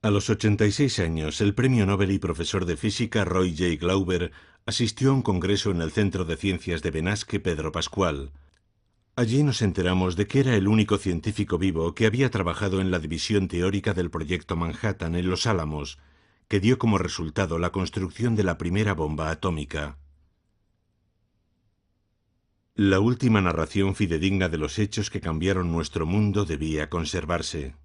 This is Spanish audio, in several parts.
A los 86 años, el premio Nobel y profesor de física Roy J. Glauber asistió a un congreso en el Centro de Ciencias de Benasque Pedro Pascual. Allí nos enteramos de que era el único científico vivo que había trabajado en la división teórica del proyecto Manhattan en Los Álamos, que dio como resultado la construcción de la primera bomba atómica. La última narración fidedigna de los hechos que cambiaron nuestro mundo debía conservarse.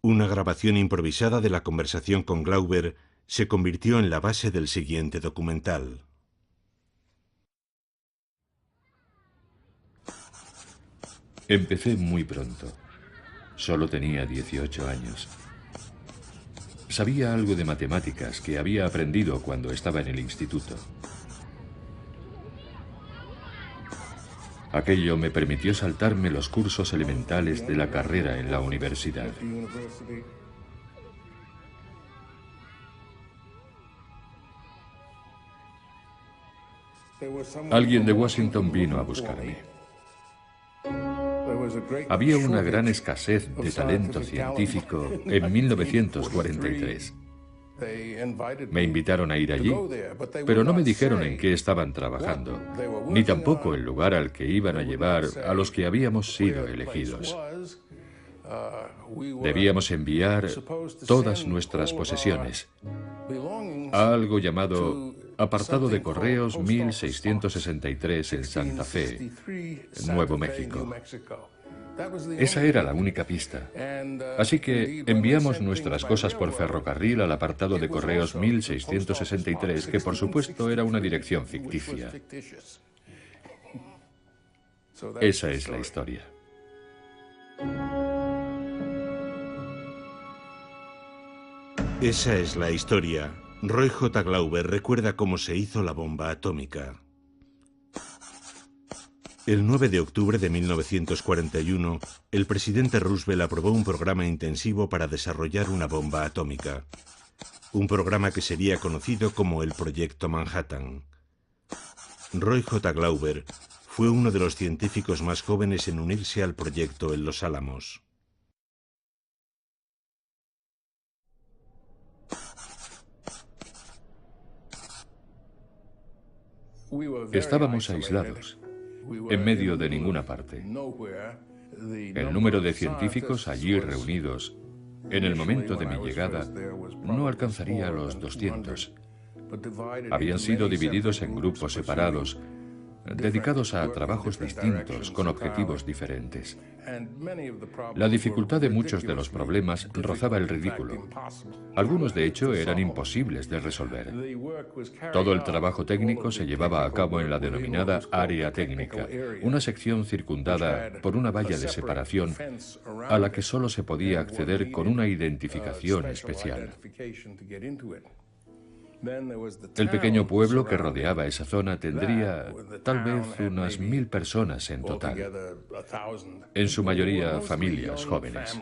Una grabación improvisada de la conversación con Glauber se convirtió en la base del siguiente documental. Empecé muy pronto. Solo tenía 18 años. Sabía algo de matemáticas que había aprendido cuando estaba en el instituto. Aquello me permitió saltarme los cursos elementales de la carrera en la universidad. Alguien de Washington vino a buscarme. Había una gran escasez de talento científico en 1943. Me invitaron a ir allí, pero no me dijeron en qué estaban trabajando, ni tampoco el lugar al que iban a llevar a los que habíamos sido elegidos. Debíamos enviar todas nuestras posesiones a algo llamado Apartado de Correos 1663 en Santa Fe, Nuevo México. Esa era la única pista. Así que enviamos nuestras cosas por ferrocarril al apartado de correos 1663, que por supuesto era una dirección ficticia. Esa es la historia. Esa es la historia. Roy J. Glauber recuerda cómo se hizo la bomba atómica. El 9 de octubre de 1941, el presidente Roosevelt aprobó un programa intensivo para desarrollar una bomba atómica. Un programa que sería conocido como el Proyecto Manhattan. Roy J. Glauber fue uno de los científicos más jóvenes en unirse al proyecto en Los Álamos. Estábamos aislados, en medio de ninguna parte. El número de científicos allí reunidos en el momento de mi llegada no alcanzaría los 200. Habían sido divididos en grupos separados, dedicados a trabajos distintos, con objetivos diferentes. La dificultad de muchos de los problemas rozaba el ridículo. Algunos, de hecho, eran imposibles de resolver. Todo el trabajo técnico se llevaba a cabo en la denominada área técnica, una sección circundada por una valla de separación a la que solo se podía acceder con una identificación especial. El pequeño pueblo que rodeaba esa zona tendría tal vez unas 1000 personas en total, en su mayoría familias jóvenes.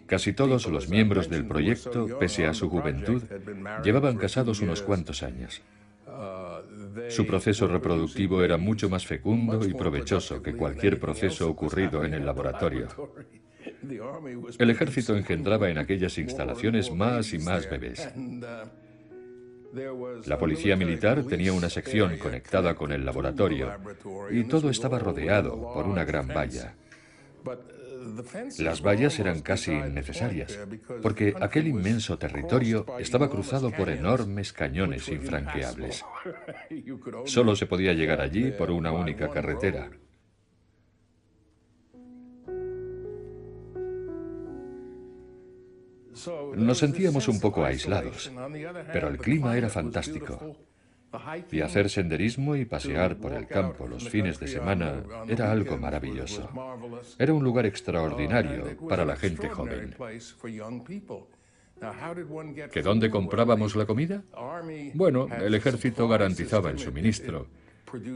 Casi todos los miembros del proyecto, pese a su juventud, llevaban casados unos cuantos años. Su proceso reproductivo era mucho más fecundo y provechoso que cualquier proceso ocurrido en el laboratorio. El ejército engendraba en aquellas instalaciones más y más bebés. La policía militar tenía una sección conectada con el laboratorio y todo estaba rodeado por una gran valla. Las vallas eran casi innecesarias, porque aquel inmenso territorio estaba cruzado por enormes cañones infranqueables. Solo se podía llegar allí por una única carretera. Nos sentíamos un poco aislados, pero el clima era fantástico. Y hacer senderismo y pasear por el campo los fines de semana era algo maravilloso. Era un lugar extraordinario para la gente joven. ¿Que dónde comprábamos la comida? Bueno, el ejército garantizaba el suministro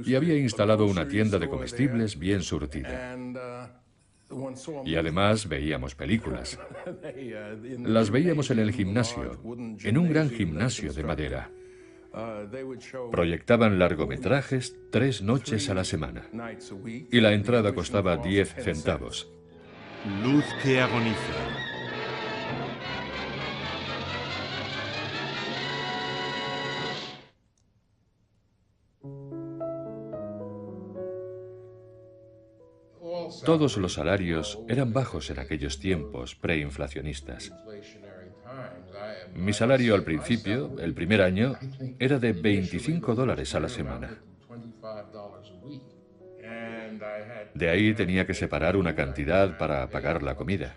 y había instalado una tienda de comestibles bien surtida. Y además veíamos películas. Las veíamos en el gimnasio, en un gran gimnasio de madera. Proyectaban largometrajes 3 noches a la semana. Y la entrada costaba 10 centavos. Luz que agoniza. Todos los salarios eran bajos en aquellos tiempos preinflacionistas. Mi salario al principio, el primer año, era de $25 a la semana. De ahí tenía que separar una cantidad para pagar la comida.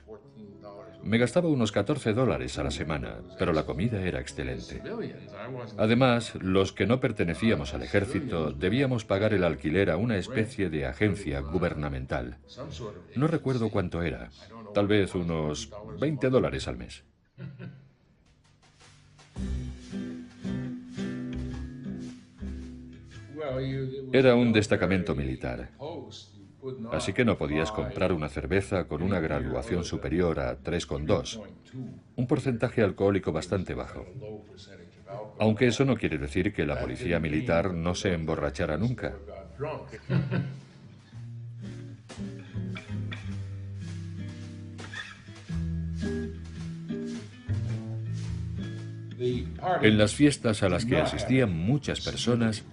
Me gastaba unos $14 a la semana, pero la comida era excelente. Además, los que no pertenecíamos al ejército debíamos pagar el alquiler a una especie de agencia gubernamental. No recuerdo cuánto era, tal vez unos $20 al mes. Era un destacamento militar, así que no podías comprar una cerveza con una graduación superior a 3,2, un porcentaje alcohólico bastante bajo. Aunque eso no quiere decir que la policía militar no se emborrachara nunca. En las fiestas a las que asistían muchas personas,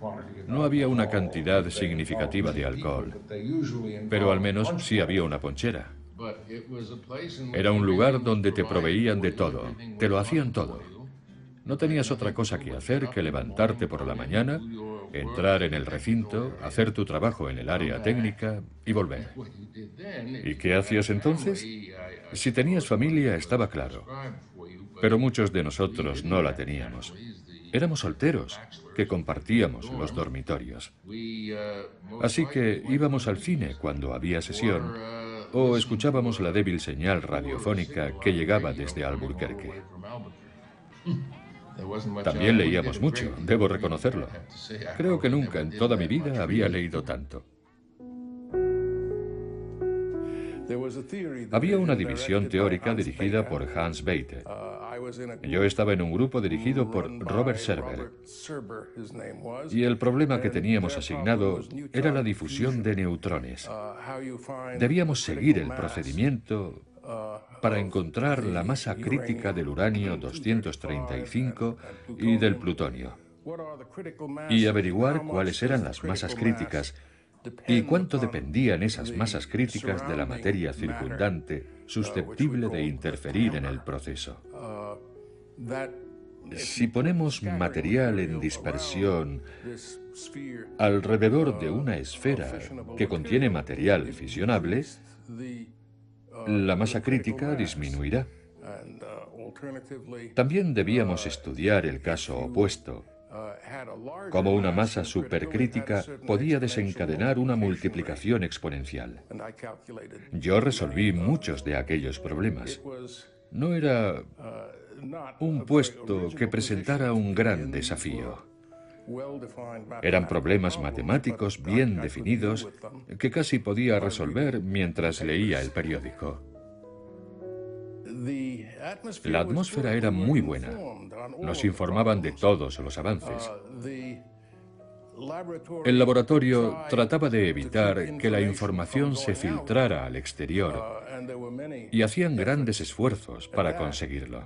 no había una cantidad significativa de alcohol, pero al menos sí había una ponchera. Era un lugar donde te proveían de todo, te lo hacían todo. No tenías otra cosa que hacer que levantarte por la mañana, entrar en el recinto, hacer tu trabajo en el área técnica y volver. ¿Y qué hacías entonces? Si tenías familia, estaba claro. Pero muchos de nosotros no la teníamos. Éramos solteros, que compartíamos los dormitorios. Así que íbamos al cine cuando había sesión, o escuchábamos la débil señal radiofónica que llegaba desde Albuquerque. También leíamos mucho, debo reconocerlo. Creo que nunca en toda mi vida había leído tanto. Había una división teórica dirigida por Hans Bethe. Yo estaba en un grupo dirigido por Robert Serber. Y el problema que teníamos asignado era la difusión de neutrones. Debíamos seguir el procedimiento para encontrar la masa crítica del uranio 235 y del plutonio, y averiguar cuáles eran las masas críticas y cuánto dependían esas masas críticas de la materia circundante susceptible de interferir en el proceso. Si ponemos material en dispersión alrededor de una esfera que contiene material fisionable, la masa crítica disminuirá. También debíamos estudiar el caso opuesto, cómo una masa supercrítica podía desencadenar una multiplicación exponencial. Yo resolví muchos de aquellos problemas. No era un puesto que presentara un gran desafío. Eran problemas matemáticos bien definidos que casi podía resolver mientras leía el periódico. La atmósfera era muy buena. Nos informaban de todos los avances. El laboratorio trataba de evitar que la información se filtrara al exterior y hacían grandes esfuerzos para conseguirlo.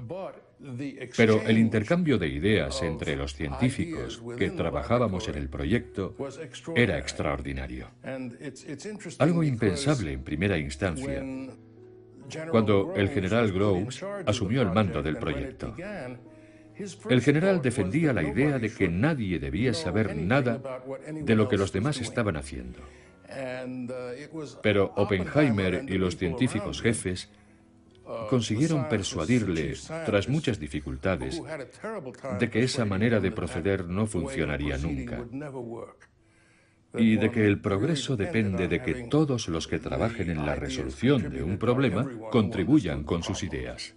Pero el intercambio de ideas entre los científicos que trabajábamos en el proyecto era extraordinario. Algo impensable en primera instancia, cuando el general Groves asumió el mando del proyecto. El general defendía la idea de que nadie debía saber nada de lo que los demás estaban haciendo. Pero Oppenheimer y los científicos jefes consiguieron persuadirle, tras muchas dificultades, de que esa manera de proceder no funcionaría nunca, y de que el progreso depende de que todos los que trabajen en la resolución de un problema contribuyan con sus ideas.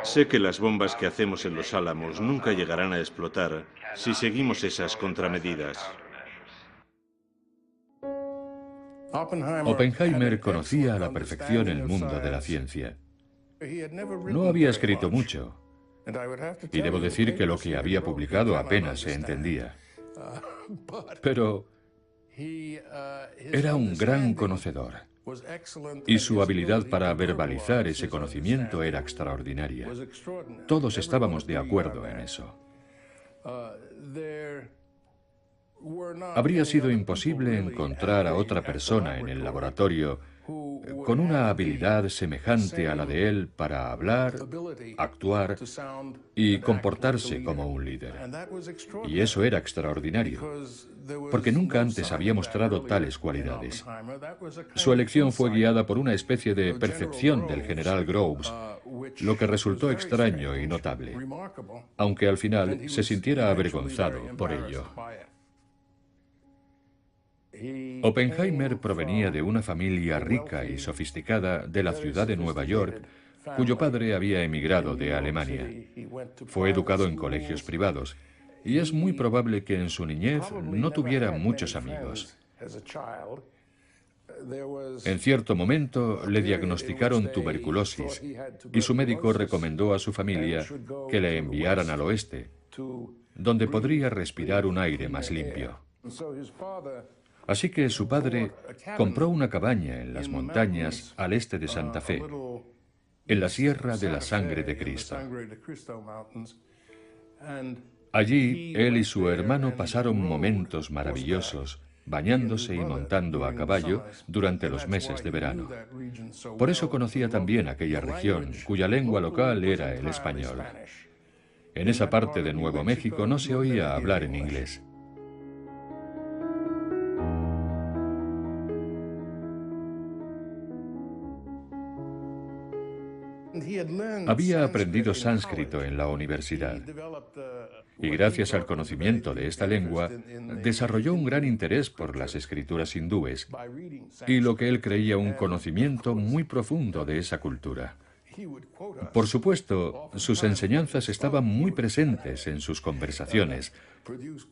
Sé que las bombas que hacemos en los Álamos nunca llegarán a explotar si seguimos esas contramedidas. Oppenheimer conocía a la perfección el mundo de la ciencia. No había escrito mucho, y debo decir que lo que había publicado apenas se entendía. Pero era un gran conocedor, y su habilidad para verbalizar ese conocimiento era extraordinaria. Todos estábamos de acuerdo en eso. Habría sido imposible encontrar a otra persona en el laboratorio con una habilidad semejante a la de él para hablar, actuar y comportarse como un líder. Y eso era extraordinario, porque nunca antes había mostrado tales cualidades. Su elección fue guiada por una especie de percepción del general Groves, lo que resultó extraño y notable, aunque al final se sintiera avergonzado por ello. Oppenheimer provenía de una familia rica y sofisticada de la ciudad de Nueva York, cuyo padre había emigrado de Alemania. Fue educado en colegios privados, y es muy probable que en su niñez no tuviera muchos amigos. En cierto momento le diagnosticaron tuberculosis, y su médico recomendó a su familia que le enviaran al oeste, donde podría respirar un aire más limpio. Así que su padre compró una cabaña en las montañas al este de Santa Fe, en la Sierra de la Sangre de Cristo. Allí, él y su hermano pasaron momentos maravillosos, bañándose y montando a caballo durante los meses de verano. Por eso conocía también aquella región, cuya lengua local era el español. En esa parte de Nuevo México no se oía hablar en inglés. Había aprendido sánscrito en la universidad, y gracias al conocimiento de esta lengua, desarrolló un gran interés por las escrituras hindúes y lo que él creía un conocimiento muy profundo de esa cultura. Por supuesto, sus enseñanzas estaban muy presentes en sus conversaciones,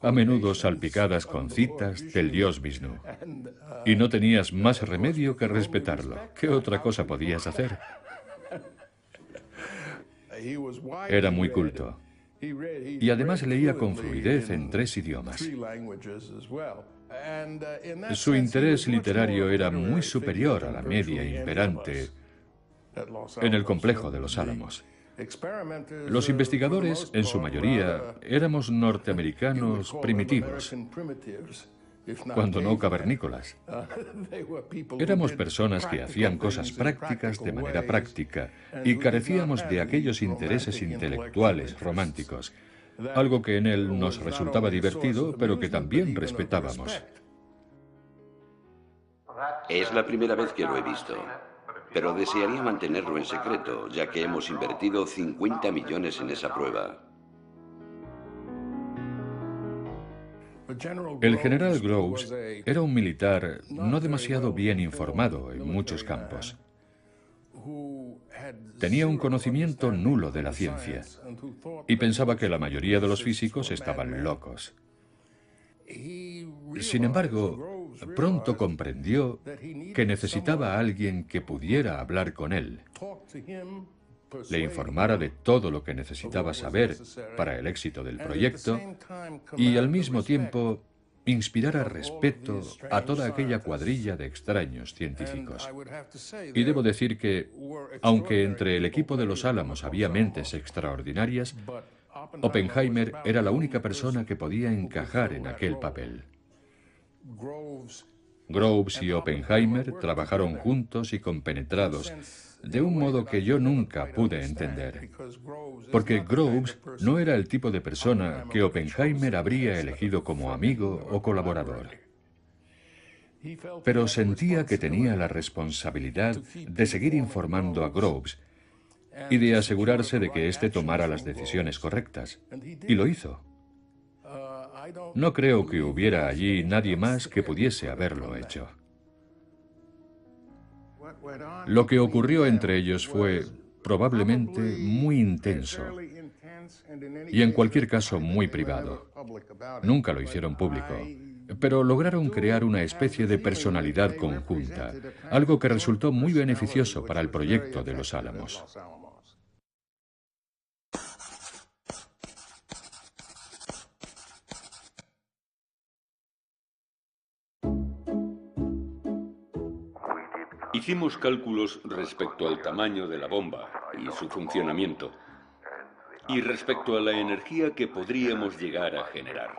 a menudo salpicadas con citas del dios Vishnu. Y no tenías más remedio que respetarlo. ¿Qué otra cosa podías hacer? Era muy culto. Y además leía con fluidez en 3 idiomas. Su interés literario era muy superior a la media imperante en el complejo de los Álamos. Los investigadores, en su mayoría, éramos norteamericanos primitivos, cuando no cavernícolas. Éramos personas que hacían cosas prácticas de manera práctica y carecíamos de aquellos intereses intelectuales románticos, algo que en él nos resultaba divertido, pero que también respetábamos. Es la primera vez que lo he visto, pero desearía mantenerlo en secreto, ya que hemos invertido 50 millones en esa prueba. El general Groves era un militar no demasiado bien informado en muchos campos. Tenía un conocimiento nulo de la ciencia y pensaba que la mayoría de los físicos estaban locos. Sin embargo, pronto comprendió que necesitaba a alguien que pudiera hablar con él, le informara de todo lo que necesitaba saber para el éxito del proyecto y al mismo tiempo inspirara respeto a toda aquella cuadrilla de extraños científicos. Y debo decir que, aunque entre el equipo de los Álamos había mentes extraordinarias, Oppenheimer era la única persona que podía encajar en aquel papel. Groves y Oppenheimer trabajaron juntos y compenetrados, de un modo que yo nunca pude entender, porque Groves no era el tipo de persona que Oppenheimer habría elegido como amigo o colaborador. Pero sentía que tenía la responsabilidad de seguir informando a Groves y de asegurarse de que éste tomara las decisiones correctas, y lo hizo. No creo que hubiera allí nadie más que pudiese haberlo hecho. Lo que ocurrió entre ellos fue probablemente muy intenso y en cualquier caso muy privado. Nunca lo hicieron público. pero lograron crear una especie de personalidad conjunta, algo que resultó muy beneficioso para el proyecto de Los Álamos. Hicimos cálculos respecto al tamaño de la bomba y su funcionamiento, y respecto a la energía que podríamos llegar a generar.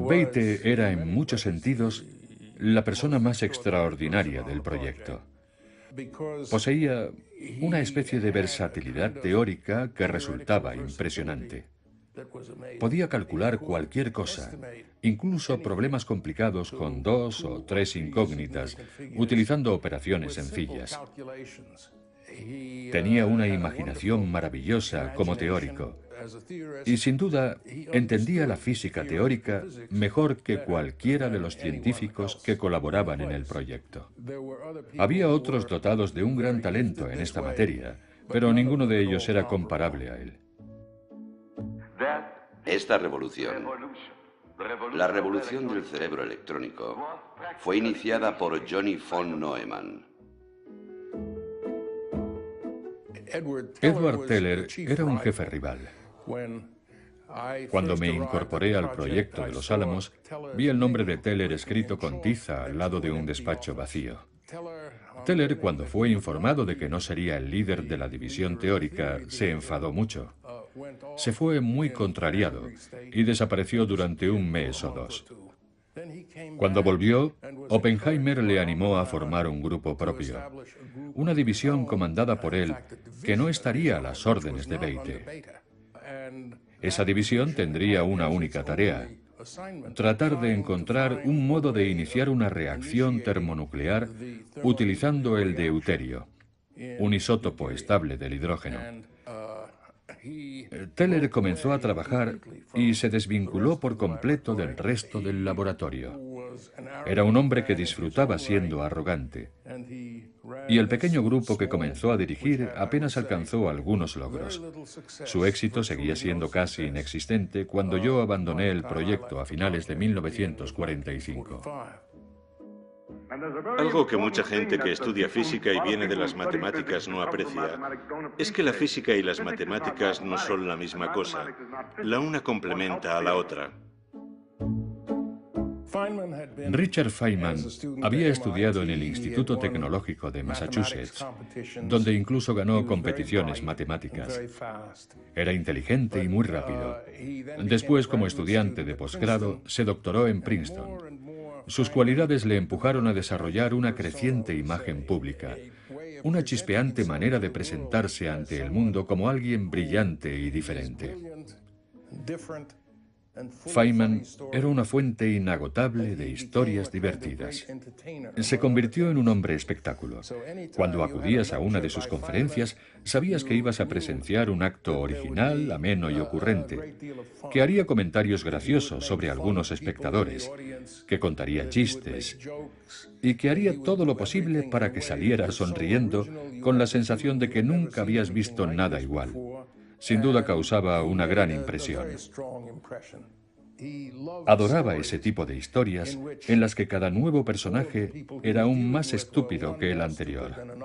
Bethe era en muchos sentidos la persona más extraordinaria del proyecto. Poseía una especie de versatilidad teórica que resultaba impresionante. Podía calcular cualquier cosa, incluso problemas complicados con 2 o 3 incógnitas, utilizando operaciones sencillas. Tenía una imaginación maravillosa como teórico, y sin duda entendía la física teórica mejor que cualquiera de los científicos que colaboraban en el proyecto. Había otros dotados de un gran talento en esta materia, pero ninguno de ellos era comparable a él. Esta revolución, la revolución del cerebro electrónico, fue iniciada por Johnny von Neumann. Edward Teller era un jefe rival. Cuando me incorporé al proyecto de Los Álamos, vi el nombre de Teller escrito con tiza al lado de un despacho vacío. Teller, cuando fue informado de que no sería el líder de la división teórica, se enfadó mucho. Se fue muy contrariado y desapareció durante un mes o 2. Cuando volvió, Oppenheimer le animó a formar un grupo propio, una división comandada por él que no estaría a las órdenes de Bethe. Esa división tendría una única tarea: tratar de encontrar un modo de iniciar una reacción termonuclear utilizando el deuterio, un isótopo estable del hidrógeno. Teller comenzó a trabajar y se desvinculó por completo del resto del laboratorio. Era un hombre que disfrutaba siendo arrogante, y el pequeño grupo que comenzó a dirigir apenas alcanzó algunos logros. Su éxito seguía siendo casi inexistente cuando yo abandoné el proyecto a finales de 1945. Algo que mucha gente que estudia física y viene de las matemáticas no aprecia es que la física y las matemáticas no son la misma cosa. La una complementa a la otra. Richard Feynman había estudiado en el Instituto Tecnológico de Massachusetts, donde incluso ganó competiciones matemáticas. Era inteligente y muy rápido. Después, como estudiante de posgrado, se doctoró en Princeton. Sus cualidades le empujaron a desarrollar una creciente imagen pública, una chispeante manera de presentarse ante el mundo como alguien brillante y diferente. Feynman era una fuente inagotable de historias divertidas. Se convirtió en un hombre espectáculo. Cuando acudías a una de sus conferencias, sabías que ibas a presenciar un acto original, ameno y ocurrente, que haría comentarios graciosos sobre algunos espectadores, que contaría chistes y que haría todo lo posible para que salieras sonriendo con la sensación de que nunca habías visto nada igual. Sin duda causaba una gran impresión. Adoraba ese tipo de historias en las que cada nuevo personaje era aún más estúpido que el anterior.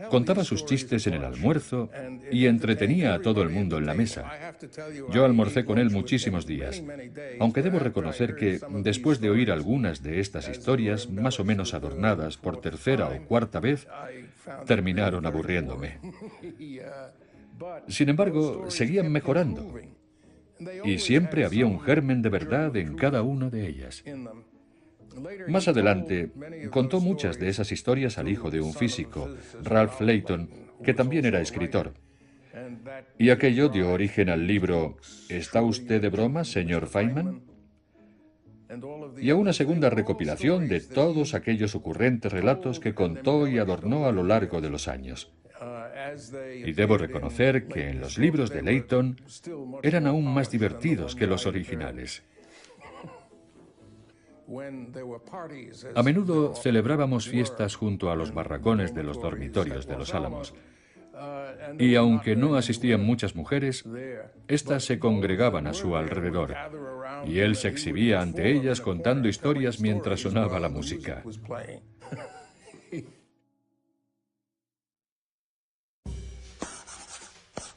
Contaba sus chistes en el almuerzo y entretenía a todo el mundo en la mesa. Yo almorcé con él muchísimos días, aunque debo reconocer que, después de oír algunas de estas historias, más o menos adornadas por tercera o cuarta vez, terminaron aburriéndome. Sin embargo, seguían mejorando, y siempre había un germen de verdad en cada una de ellas. Más adelante, contó muchas de esas historias al hijo de un físico, Ralph Layton, que también era escritor. Y aquello dio origen al libro ¿Está usted de broma, señor Feynman? Y a una segunda recopilación de todos aquellos ocurrentes relatos que contó y adornó a lo largo de los años. Y debo reconocer que en los libros de Layton eran aún más divertidos que los originales. A menudo celebrábamos fiestas junto a los barracones de los dormitorios de Los Álamos. Y aunque no asistían muchas mujeres, éstas se congregaban a su alrededor, y él se exhibía ante ellas contando historias mientras sonaba la música.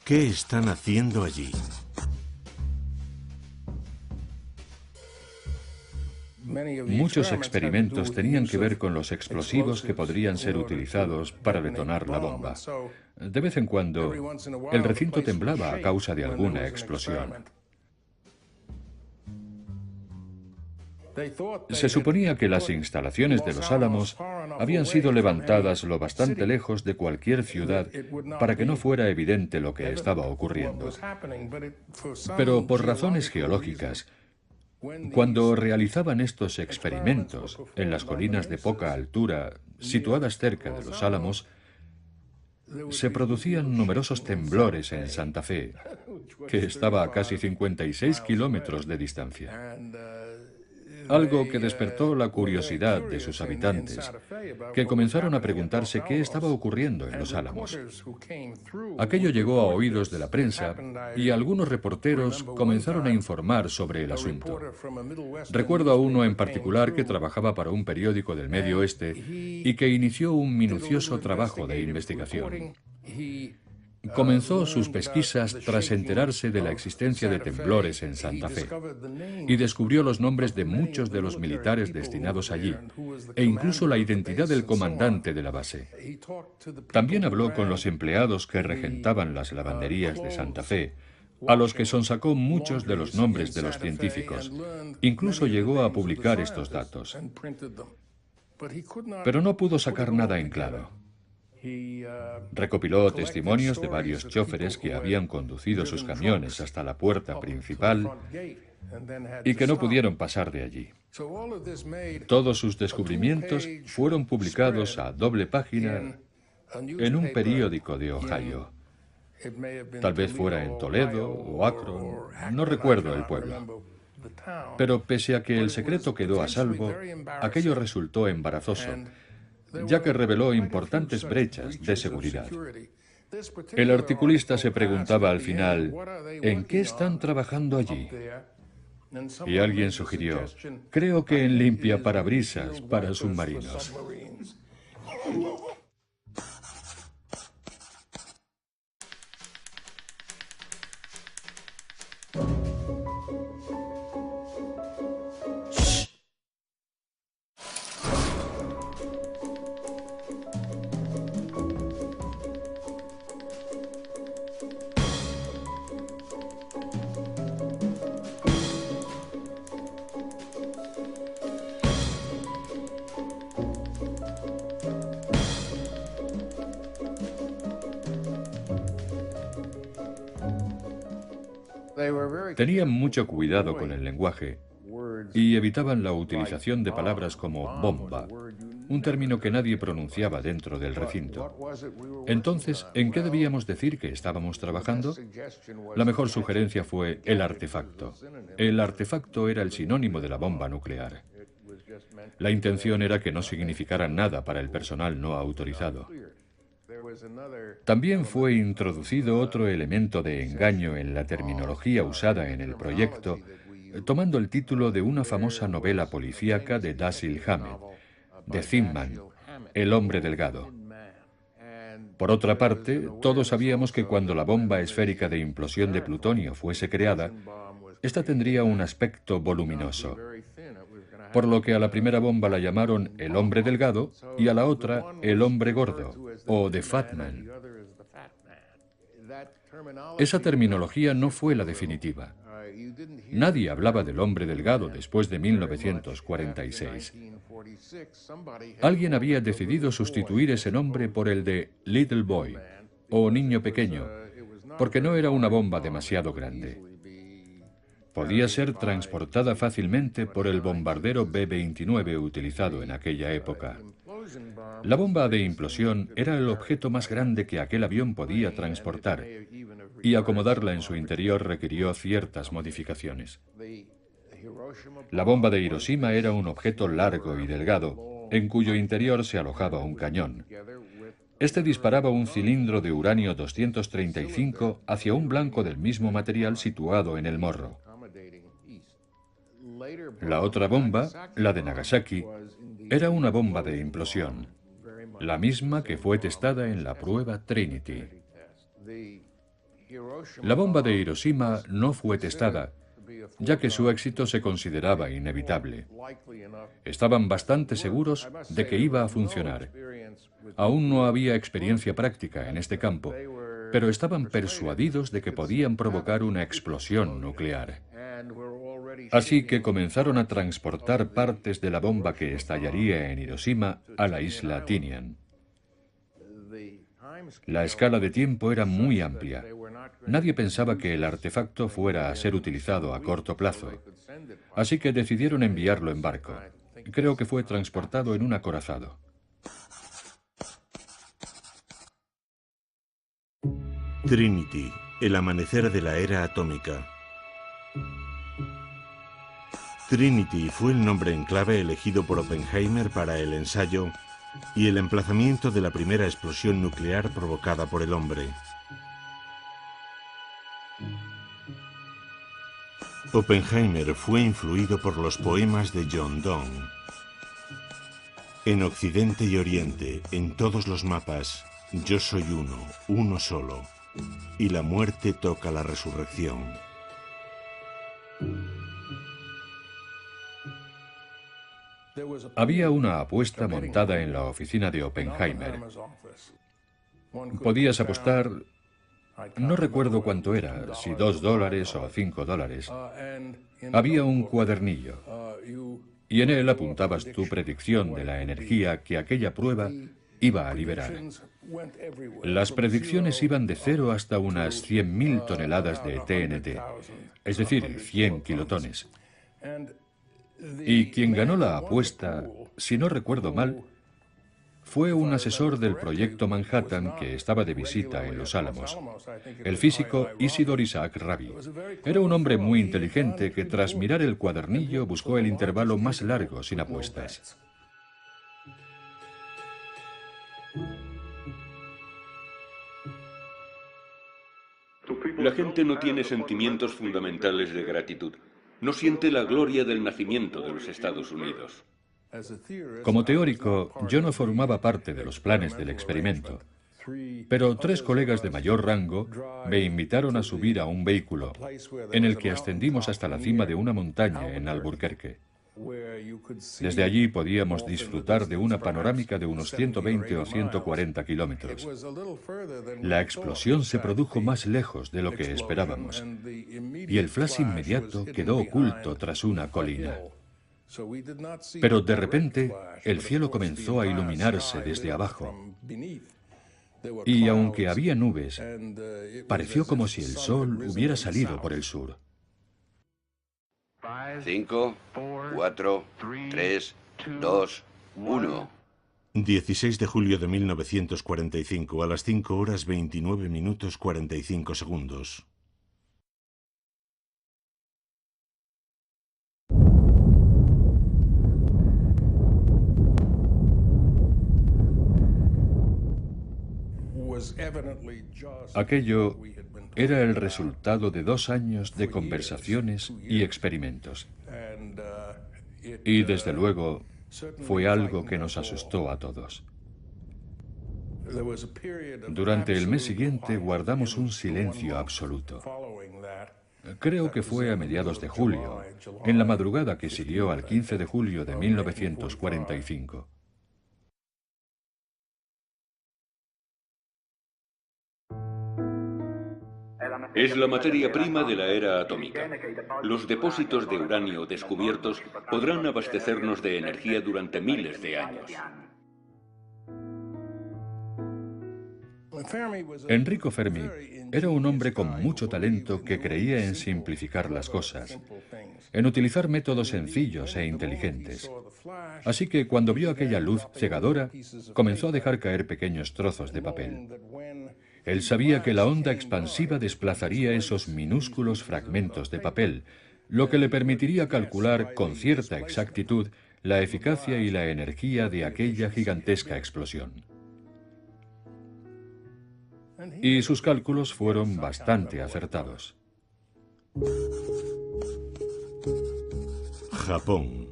¿Qué están haciendo allí? Muchos experimentos tenían que ver con los explosivos que podrían ser utilizados para detonar la bomba. De vez en cuando, el recinto temblaba a causa de alguna explosión. Se suponía que las instalaciones de Los Álamos habían sido levantadas lo bastante lejos de cualquier ciudad para que no fuera evidente lo que estaba ocurriendo. Pero por razones geológicas, cuando realizaban estos experimentos en las colinas de poca altura situadas cerca de Los Álamos, se producían numerosos temblores en Santa Fe, que estaba a casi 56 kilómetros de distancia. Algo que despertó la curiosidad de sus habitantes, que comenzaron a preguntarse qué estaba ocurriendo en Los Álamos. Aquello llegó a oídos de la prensa y algunos reporteros comenzaron a informar sobre el asunto. Recuerdo a uno en particular que trabajaba para un periódico del Medio Oeste y que inició un minucioso trabajo de investigación. Comenzó sus pesquisas tras enterarse de la existencia de temblores en Santa Fe y descubrió los nombres de muchos de los militares destinados allí e incluso la identidad del comandante de la base. También habló con los empleados que regentaban las lavanderías de Santa Fe, a los que sonsacó muchos de los nombres de los científicos. Incluso llegó a publicar estos datos. Pero no pudo sacar nada en claro. Recopiló testimonios de varios chóferes que habían conducido sus camiones hasta la puerta principal y que no pudieron pasar de allí. Todos sus descubrimientos fueron publicados a doble página en un periódico de Ohio. Tal vez fuera en Toledo o Akron, no recuerdo el pueblo. Pero pese a que el secreto quedó a salvo, aquello resultó embarazoso, ya que reveló importantes brechas de seguridad. El articulista se preguntaba al final, ¿en qué están trabajando allí? Y alguien sugirió, creo que en limpiaparabrisas para submarinos. Tenían mucho cuidado con el lenguaje y evitaban la utilización de palabras como bomba, un término que nadie pronunciaba dentro del recinto. Entonces, ¿en qué debíamos decir que estábamos trabajando? La mejor sugerencia fue el artefacto. El artefacto era el sinónimo de la bomba nuclear. La intención era que no significara nada para el personal no autorizado. También fue introducido otro elemento de engaño en la terminología usada en el proyecto, tomando el título de una famosa novela policíaca de Dashiell Hammett, de Thin Man, El hombre delgado. Por otra parte, todos sabíamos que cuando la bomba esférica de implosión de plutonio fuese creada, esta tendría un aspecto voluminoso, por lo que a la primera bomba la llamaron el hombre delgado y a la otra el hombre gordo, o The Fat Man. Esa terminología no fue la definitiva. Nadie hablaba del hombre delgado después de 1946. Alguien había decidido sustituir ese nombre por el de Little Boy, o niño pequeño, porque no era una bomba demasiado grande. Podía ser transportada fácilmente por el bombardero B-29 utilizado en aquella época. La bomba de implosión era el objeto más grande que aquel avión podía transportar, y acomodarla en su interior requirió ciertas modificaciones. La bomba de Hiroshima era un objeto largo y delgado, en cuyo interior se alojaba un cañón. Este disparaba un cilindro de uranio 235 hacia un blanco del mismo material situado en el morro. La otra bomba, la de Nagasaki, era una bomba de implosión, la misma que fue testada en la prueba Trinity. La bomba de Hiroshima no fue testada, ya que su éxito se consideraba inevitable. Estaban bastante seguros de que iba a funcionar. Aún no había experiencia práctica en este campo, pero estaban persuadidos de que podían provocar una explosión nuclear. Así que comenzaron a transportar partes de la bomba que estallaría en Hiroshima a la isla Tinian. La escala de tiempo era muy amplia. Nadie pensaba que el artefacto fuera a ser utilizado a corto plazo, así que decidieron enviarlo en barco. Creo que fue transportado en un acorazado. Trinity, el amanecer de la era atómica. Trinity fue el nombre en clave elegido por Oppenheimer para el ensayo y el emplazamiento de la primera explosión nuclear provocada por el hombre. Oppenheimer fue influido por los poemas de John Donne. En Occidente y Oriente, en todos los mapas, yo soy uno, uno solo, y la muerte toca la resurrección. Había una apuesta montada en la oficina de Oppenheimer. Podías apostar, no recuerdo cuánto era, si $2 o $5. Había un cuadernillo, y en él apuntabas tu predicción de la energía que aquella prueba iba a liberar. Las predicciones iban de 0 hasta unas 100.000 toneladas de TNT, es decir, 100 kilotones. Y quien ganó la apuesta, si no recuerdo mal, fue un asesor del proyecto Manhattan que estaba de visita en Los Álamos, el físico Isidor Isaac Rabi. Era un hombre muy inteligente que tras mirar el cuadernillo buscó el intervalo más largo sin apuestas. La gente no tiene sentimientos fundamentales de gratitud. No siente la gloria del nacimiento de los Estados Unidos. Como teórico, yo no formaba parte de los planes del experimento, pero 3 colegas de mayor rango me invitaron a subir a un vehículo, en el que ascendimos hasta la cima de una montaña en Albuquerque. Desde allí podíamos disfrutar de una panorámica de unos 120 o 140 kilómetros. La explosión se produjo más lejos de lo que esperábamos, y el flash inmediato quedó oculto tras una colina. Pero de repente, el cielo comenzó a iluminarse desde abajo, y aunque había nubes, pareció como si el sol hubiera salido por el sur. 5, 4, 3, 2, 1. 16 de julio de 1945, a las 5 horas 29 minutos 45 segundos. Aquello era el resultado de 2 años de conversaciones y experimentos. Y desde luego fue algo que nos asustó a todos. Durante el mes siguiente guardamos un silencio absoluto. Creo que fue a mediados de julio, en la madrugada que siguió al 15 de julio de 1945. Es la materia prima de la era atómica. Los depósitos de uranio descubiertos podrán abastecernos de energía durante miles de años. Enrico Fermi era un hombre con mucho talento que creía en simplificar las cosas, en utilizar métodos sencillos e inteligentes. Así que cuando vio aquella luz cegadora, comenzó a dejar caer pequeños trozos de papel. Él sabía que la onda expansiva desplazaría esos minúsculos fragmentos de papel, lo que le permitiría calcular con cierta exactitud la eficacia y la energía de aquella gigantesca explosión. Y sus cálculos fueron bastante acertados. Japón.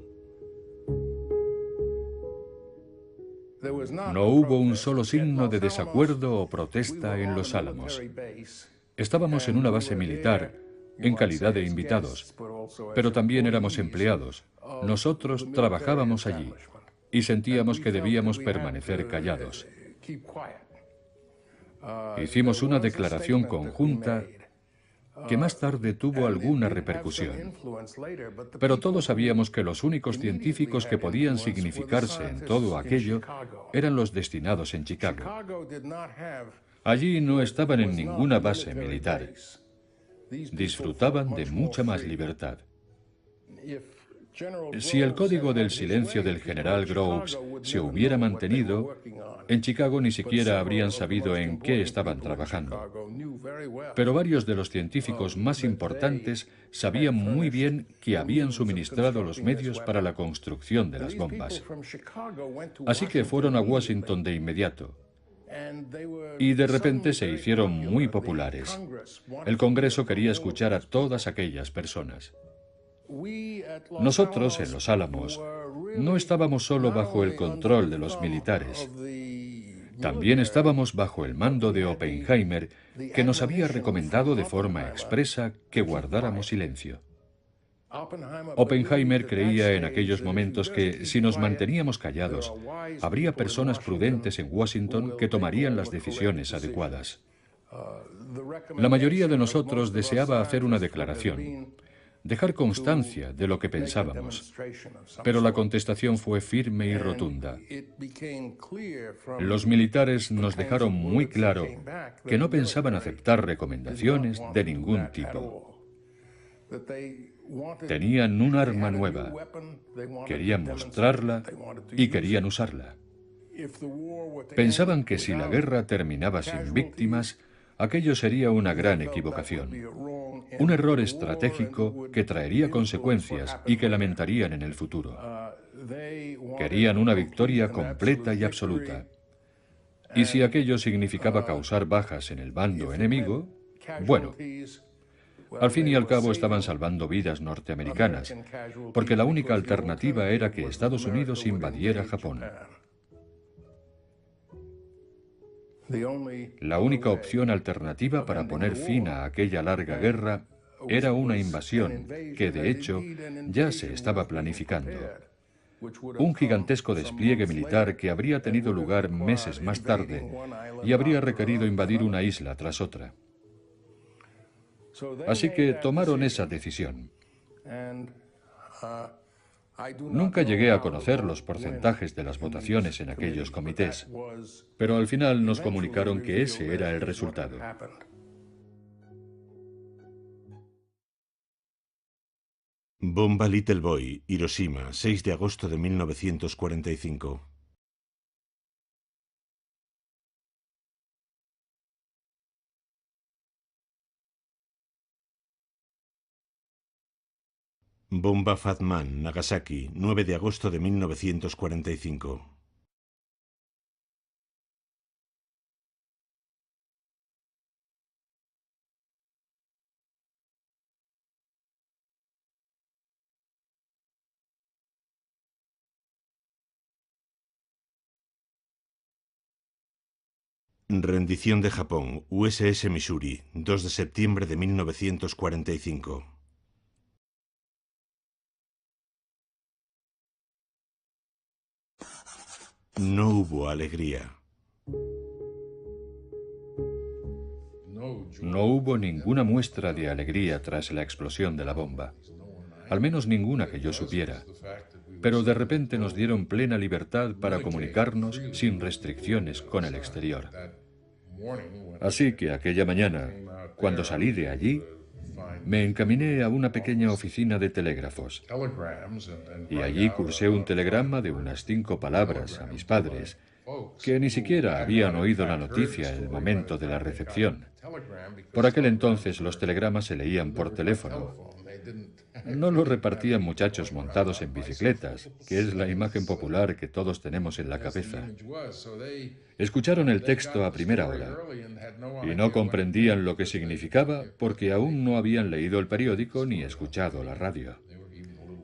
No hubo un solo signo de desacuerdo o protesta en Los Álamos. Estábamos en una base militar, en calidad de invitados, pero también éramos empleados. Nosotros trabajábamos allí y sentíamos que debíamos permanecer callados. Hicimos una declaración conjunta que más tarde tuvo alguna repercusión. Pero todos sabíamos que los únicos científicos que podían significarse en todo aquello eran los destinados en Chicago. Allí no estaban en ninguna base militar. Disfrutaban de mucha más libertad. Si el código del silencio del general Groves se hubiera mantenido, en Chicago ni siquiera habrían sabido en qué estaban trabajando. Pero varios de los científicos más importantes sabían muy bien que habían suministrado los medios para la construcción de las bombas. Así que fueron a Washington de inmediato. Y de repente se hicieron muy populares. El Congreso quería escuchar a todas aquellas personas. Nosotros, en Los Álamos, no estábamos solo bajo el control de los militares. También estábamos bajo el mando de Oppenheimer, que nos había recomendado de forma expresa que guardáramos silencio. Oppenheimer creía en aquellos momentos que, si nos manteníamos callados, habría personas prudentes en Washington que tomarían las decisiones adecuadas. La mayoría de nosotros deseaba hacer una declaración, dejar constancia de lo que pensábamos, pero la contestación fue firme y rotunda. Los militares nos dejaron muy claro que no pensaban aceptar recomendaciones de ningún tipo. Tenían un arma nueva, querían mostrarla y querían usarla. Pensaban que si la guerra terminaba sin víctimas, aquello sería una gran equivocación, un error estratégico que traería consecuencias y que lamentarían en el futuro. Querían una victoria completa y absoluta. Y si aquello significaba causar bajas en el bando enemigo, bueno, al fin y al cabo estaban salvando vidas norteamericanas, porque la única alternativa era que Estados Unidos invadiera Japón. La única opción alternativa para poner fin a aquella larga guerra era una invasión que, de hecho, ya se estaba planificando. Un gigantesco despliegue militar que habría tenido lugar meses más tarde y habría requerido invadir una isla tras otra. Así que tomaron esa decisión. Nunca llegué a conocer los porcentajes de las votaciones en aquellos comités, pero al final nos comunicaron que ese era el resultado. Bomba Little Boy, Hiroshima, 6 de agosto de 1945. Bomba Fat Man, Nagasaki, 9 de agosto de 1945. Rendición de Japón, USS Missouri, 2 de septiembre de 1945. No hubo alegría. No hubo ninguna muestra de alegría tras la explosión de la bomba. Al menos ninguna que yo supiera. Pero de repente nos dieron plena libertad para comunicarnos sin restricciones con el exterior. Así que aquella mañana, cuando salí de allí, me encaminé a una pequeña oficina de telégrafos. Y allí cursé un telegrama de unas 5 palabras a mis padres, que ni siquiera habían oído la noticia en el momento de la recepción. Por aquel entonces los telegramas se leían por teléfono. No lo repartían muchachos montados en bicicletas, que es la imagen popular que todos tenemos en la cabeza. Escucharon el texto a primera hora y no comprendían lo que significaba porque aún no habían leído el periódico ni escuchado la radio.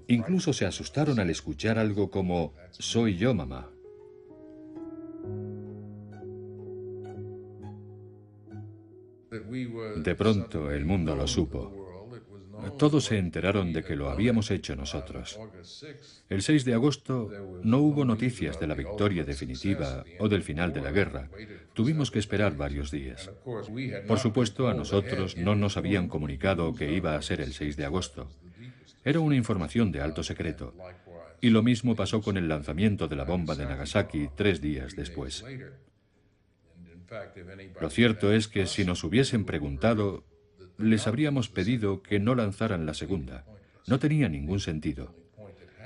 Incluso se asustaron al escuchar algo como «Soy yo, mamá». De pronto el mundo lo supo. Todos se enteraron de que lo habíamos hecho nosotros. El 6 de agosto no hubo noticias de la victoria definitiva o del final de la guerra. Tuvimos que esperar varios días. Por supuesto, a nosotros no nos habían comunicado que iba a ser el 6 de agosto. Era una información de alto secreto. Y lo mismo pasó con el lanzamiento de la bomba de Nagasaki 3 días después. Lo cierto es que si nos hubiesen preguntado, les habríamos pedido que no lanzaran la segunda. No tenía ningún sentido.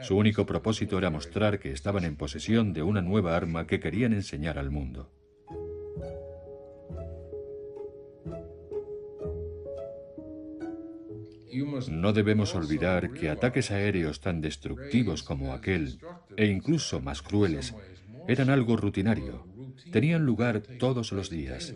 Su único propósito era mostrar que estaban en posesión de una nueva arma que querían enseñar al mundo. No debemos olvidar que ataques aéreos tan destructivos como aquel, e incluso más crueles, eran algo rutinario. Tenían lugar todos los días.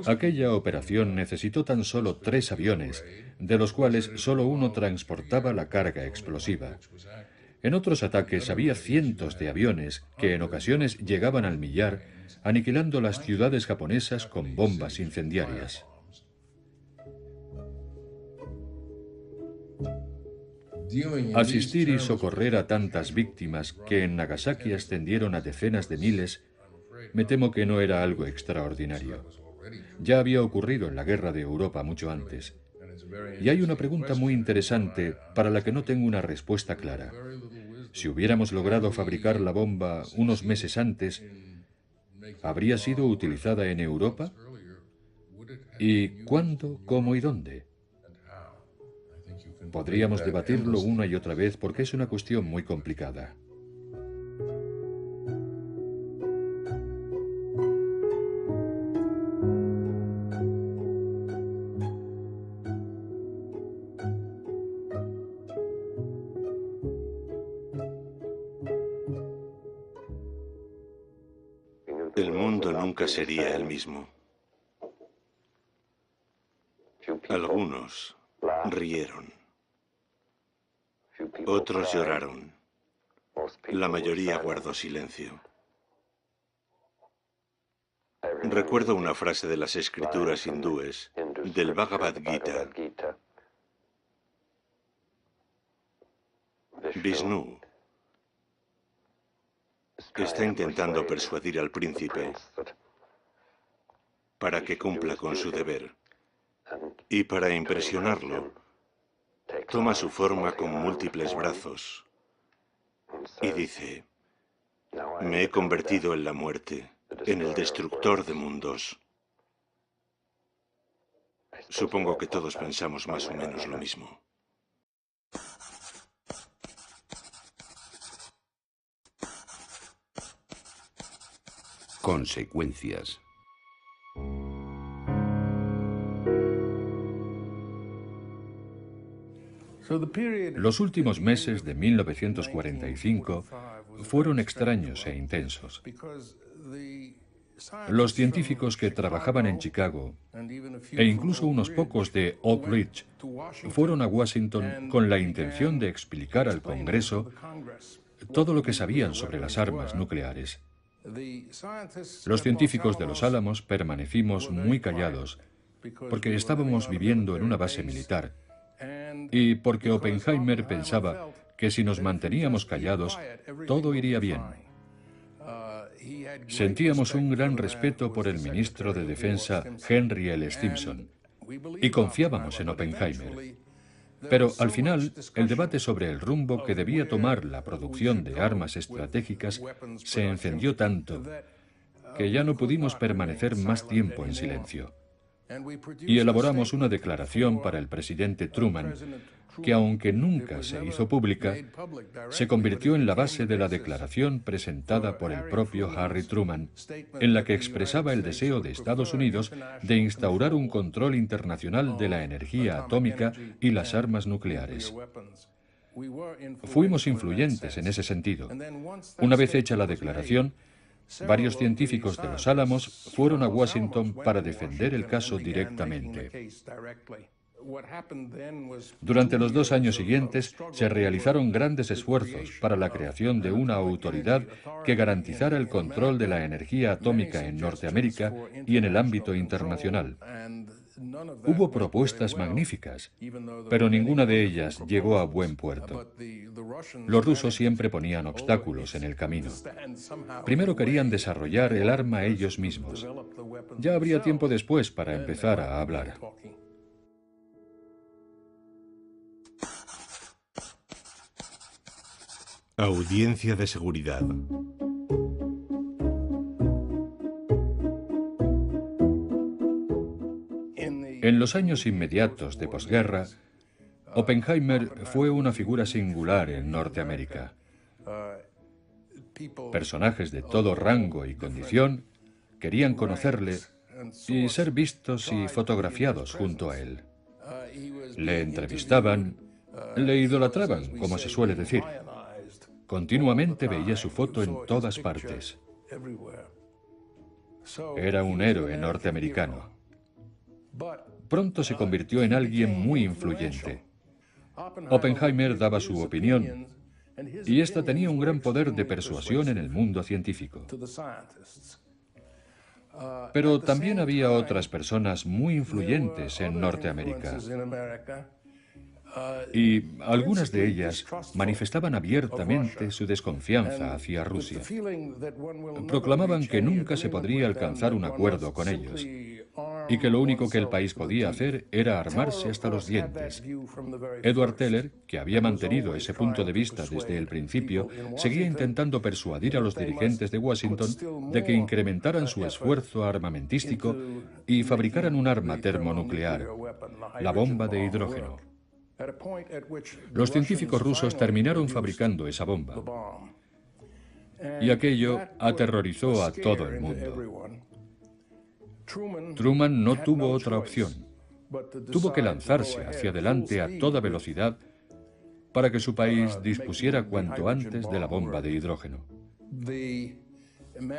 Aquella operación necesitó tan solo 3 aviones, de los cuales solo uno transportaba la carga explosiva. En otros ataques había cientos de aviones que en ocasiones llegaban al millar, aniquilando las ciudades japonesas con bombas incendiarias. Asistir y socorrer a tantas víctimas que en Nagasaki ascendieron a decenas de miles, me temo que no era algo extraordinario. Ya había ocurrido en la guerra de Europa mucho antes. Y hay una pregunta muy interesante para la que no tengo una respuesta clara. Si hubiéramos logrado fabricar la bomba unos meses antes, ¿habría sido utilizada en Europa? ¿Y cuándo, cómo y dónde? Podríamos debatirlo una y otra vez porque es una cuestión muy complicada. El mundo nunca sería el mismo. Algunos rieron. Otros lloraron. La mayoría guardó silencio. Recuerdo una frase de las escrituras hindúes, del Bhagavad Gita. Vishnu está intentando persuadir al príncipe para que cumpla con su deber. Y para impresionarlo, toma su forma con múltiples brazos y dice: me he convertido en la muerte, en el destructor de mundos. Supongo que todos pensamos más o menos lo mismo. Consecuencias. Los últimos meses de 1945 fueron extraños e intensos. Los científicos que trabajaban en Chicago, e incluso unos pocos de Oak Ridge, fueron a Washington con la intención de explicar al Congreso todo lo que sabían sobre las armas nucleares. Los científicos de Los Álamos permanecimos muy callados porque estábamos viviendo en una base militar y porque Oppenheimer pensaba que si nos manteníamos callados, todo iría bien. Sentíamos un gran respeto por el ministro de Defensa Henry L. Stimson y confiábamos en Oppenheimer. Pero al final, el debate sobre el rumbo que debía tomar la producción de armas estratégicas se encendió tanto que ya no pudimos permanecer más tiempo en silencio. y elaboramos una declaración para el presidente Truman, que aunque nunca se hizo pública, se convirtió en la base de la declaración presentada por el propio Harry Truman, en la que expresaba el deseo de Estados Unidos de instaurar un control internacional de la energía atómica y las armas nucleares. Fuimos influyentes en ese sentido. Una vez hecha la declaración, varios científicos de Los Álamos fueron a Washington para defender el caso directamente. Durante los 2 años siguientes se realizaron grandes esfuerzos para la creación de una autoridad que garantizara el control de la energía atómica en Norteamérica y en el ámbito internacional. Hubo propuestas magníficas, pero ninguna de ellas llegó a buen puerto. Los rusos siempre ponían obstáculos en el camino. Primero querían desarrollar el arma ellos mismos. Ya habría tiempo después para empezar a hablar. Audiencia de seguridad. En los años inmediatos de posguerra, Oppenheimer fue una figura singular en Norteamérica. Personajes de todo rango y condición querían conocerle y ser vistos y fotografiados junto a él. Le entrevistaban, le idolatraban, como se suele decir. Continuamente veía su foto en todas partes. Era un héroe norteamericano. Pronto se convirtió en alguien muy influyente. Oppenheimer daba su opinión, y esta tenía un gran poder de persuasión en el mundo científico. Pero también había otras personas muy influyentes en Norteamérica. Y algunas de ellas manifestaban abiertamente su desconfianza hacia Rusia. Proclamaban que nunca se podría alcanzar un acuerdo con ellos y que lo único que el país podía hacer era armarse hasta los dientes. Edward Teller, que había mantenido ese punto de vista desde el principio, seguía intentando persuadir a los dirigentes de Washington de que incrementaran su esfuerzo armamentístico y fabricaran un arma termonuclear, la bomba de hidrógeno. Los científicos rusos terminaron fabricando esa bomba, y aquello aterrorizó a todo el mundo. Truman no tuvo otra opción. Tuvo que lanzarse hacia adelante a toda velocidad para que su país dispusiera cuanto antes de la bomba de hidrógeno.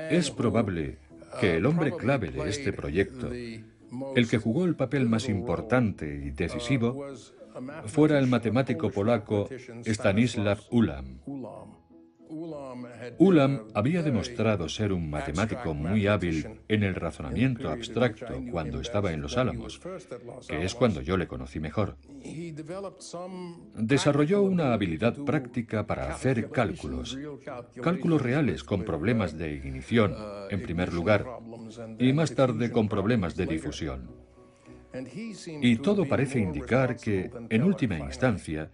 Es probable que el hombre clave de este proyecto, el que jugó el papel más importante y decisivo, fuera el matemático polaco Stanisław Ulam. Ulam había demostrado ser un matemático muy hábil en el razonamiento abstracto cuando estaba en Los Álamos, que es cuando yo le conocí mejor. Desarrolló una habilidad práctica para hacer cálculos reales con problemas de ignición, en primer lugar, y más tarde con problemas de difusión. Y todo parece indicar que, en última instancia,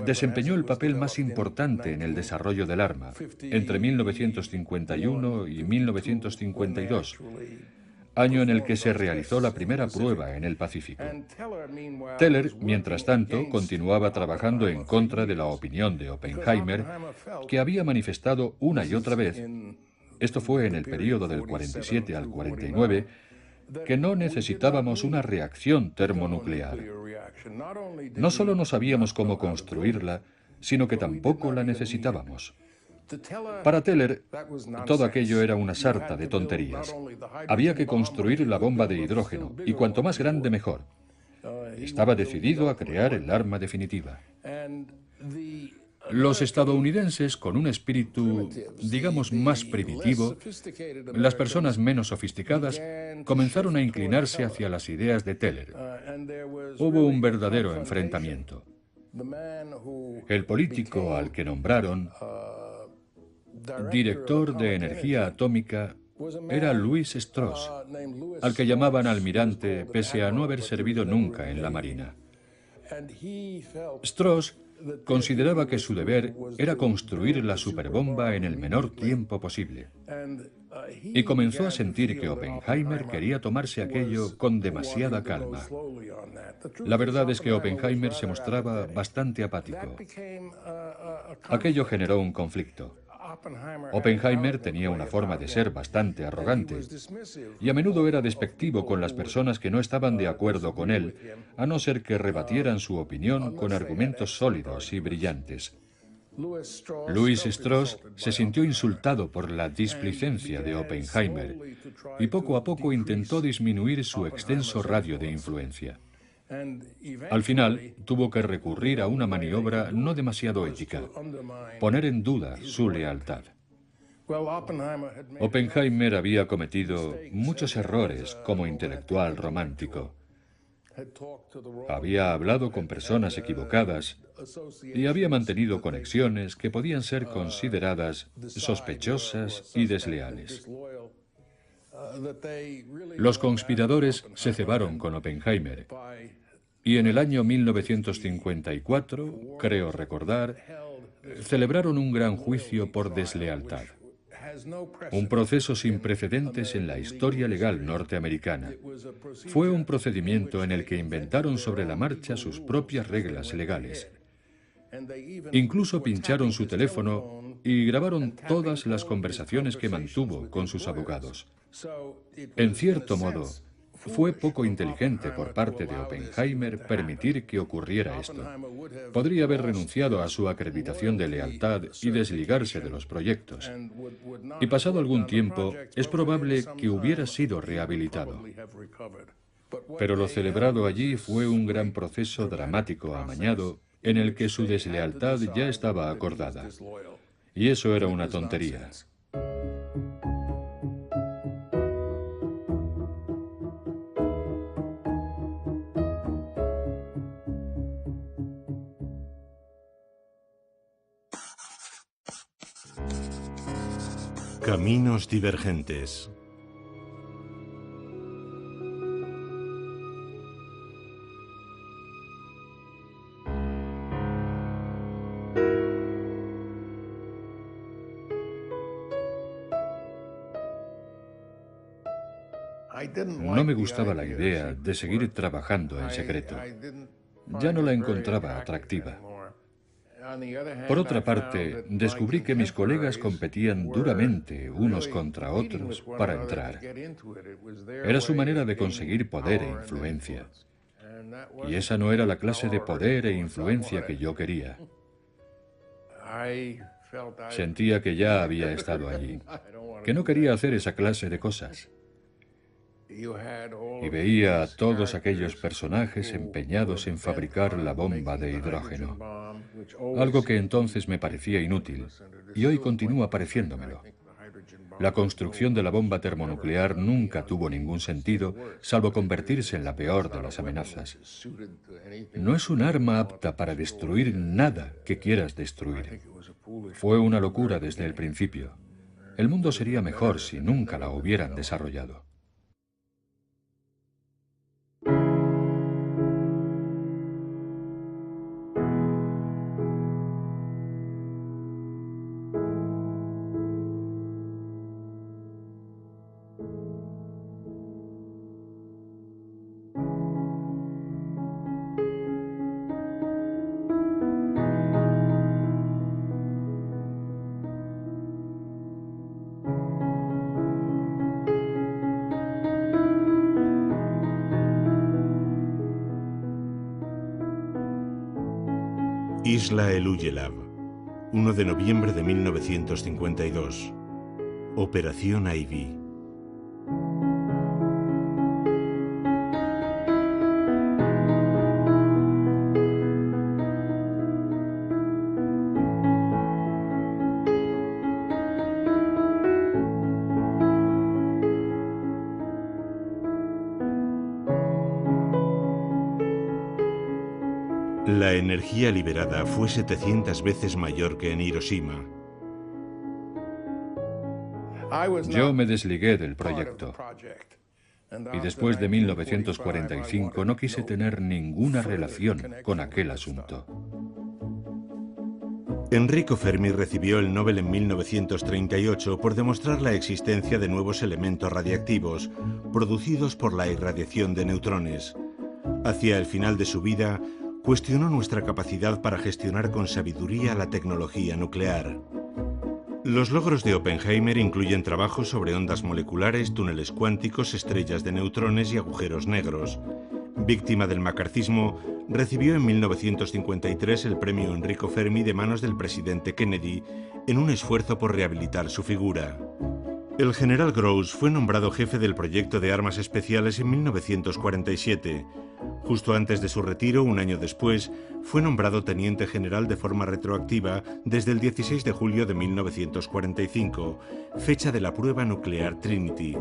desempeñó el papel más importante en el desarrollo del arma, entre 1951 y 1952, año en el que se realizó la primera prueba en el Pacífico. Teller, mientras tanto, continuaba trabajando en contra de la opinión de Oppenheimer, que había manifestado una y otra vez, esto fue en el período del 47 al 49, que no necesitábamos una reacción termonuclear. No solo no sabíamos cómo construirla, sino que tampoco la necesitábamos. Para Teller, todo aquello era una sarta de tonterías. Había que construir la bomba de hidrógeno, y cuanto más grande mejor. Estaba decidido a crear el arma definitiva. Los estadounidenses, con un espíritu, digamos, más primitivo, las personas menos sofisticadas, comenzaron a inclinarse hacia las ideas de Teller. Hubo un verdadero enfrentamiento. El político al que nombraron director de energía atómica era Louis Strauss, al que llamaban almirante pese a no haber servido nunca en la Marina. Strauss consideraba que su deber era construir la superbomba en el menor tiempo posible. Y comenzó a sentir que Oppenheimer quería tomarse aquello con demasiada calma. La verdad es que Oppenheimer se mostraba bastante apático. Aquello generó un conflicto. Oppenheimer tenía una forma de ser bastante arrogante y a menudo era despectivo con las personas que no estaban de acuerdo con él, a no ser que rebatieran su opinión con argumentos sólidos y brillantes. Louis Strauss se sintió insultado por la displicencia de Oppenheimer y poco a poco intentó disminuir su extenso radio de influencia. Al final, tuvo que recurrir a una maniobra no demasiado ética: poner en duda su lealtad. Oppenheimer había cometido muchos errores como intelectual romántico. Había hablado con personas equivocadas y había mantenido conexiones que podían ser consideradas sospechosas y desleales. Los conspiradores se cebaron con Oppenheimer y en el año 1954, creo recordar, celebraron un gran juicio por deslealtad. Un proceso sin precedentes en la historia legal norteamericana. Fue un procedimiento en el que inventaron sobre la marcha sus propias reglas legales. Incluso pincharon su teléfono y grabaron todas las conversaciones que mantuvo con sus abogados. En cierto modo, fue poco inteligente por parte de Oppenheimer permitir que ocurriera esto. Podría haber renunciado a su acreditación de lealtad y desligarse de los proyectos. Y pasado algún tiempo, es probable que hubiera sido rehabilitado. Pero lo celebrado allí fue un gran proceso dramático amañado en el que su deslealtad ya estaba acordada. Y eso era una tontería. Caminos divergentes. No me gustaba la idea de seguir trabajando en secreto. Ya no la encontraba atractiva. Por otra parte, descubrí que mis colegas competían duramente unos contra otros para entrar. Era su manera de conseguir poder e influencia. Y esa no era la clase de poder e influencia que yo quería. Sentía que ya había estado allí, que no quería hacer esa clase de cosas. Y veía a todos aquellos personajes empeñados en fabricar la bomba de hidrógeno, algo que entonces me parecía inútil, y hoy continúa pareciéndomelo. La construcción de la bomba termonuclear nunca tuvo ningún sentido, salvo convertirse en la peor de las amenazas. No es un arma apta para destruir nada que quieras destruir. Fue una locura desde el principio. El mundo sería mejor si nunca la hubieran desarrollado. Isla El-Uyelab, 1 de noviembre de 1952. Operación Ivy. La energía liberada fue 700 veces mayor que en Hiroshima. Yo me desligué del proyecto. Y después de 1945 no quise tener ninguna relación con aquel asunto. Enrico Fermi recibió el Nobel en 1938 por demostrar la existencia de nuevos elementos radiactivos producidos por la irradiación de neutrones. Hacia el final de su vida, cuestionó nuestra capacidad para gestionar con sabiduría la tecnología nuclear. Los logros de Oppenheimer incluyen trabajos sobre ondas moleculares, túneles cuánticos, estrellas de neutrones y agujeros negros. Víctima del macartismo, recibió en 1953 el premio Enrico Fermi de manos del presidente Kennedy en un esfuerzo por rehabilitar su figura. El general Gross fue nombrado jefe del proyecto de armas especiales en 1947. Justo antes de su retiro, un año después, fue nombrado teniente general de forma retroactiva desde el 16 de julio de 1945, fecha de la prueba nuclear Trinity.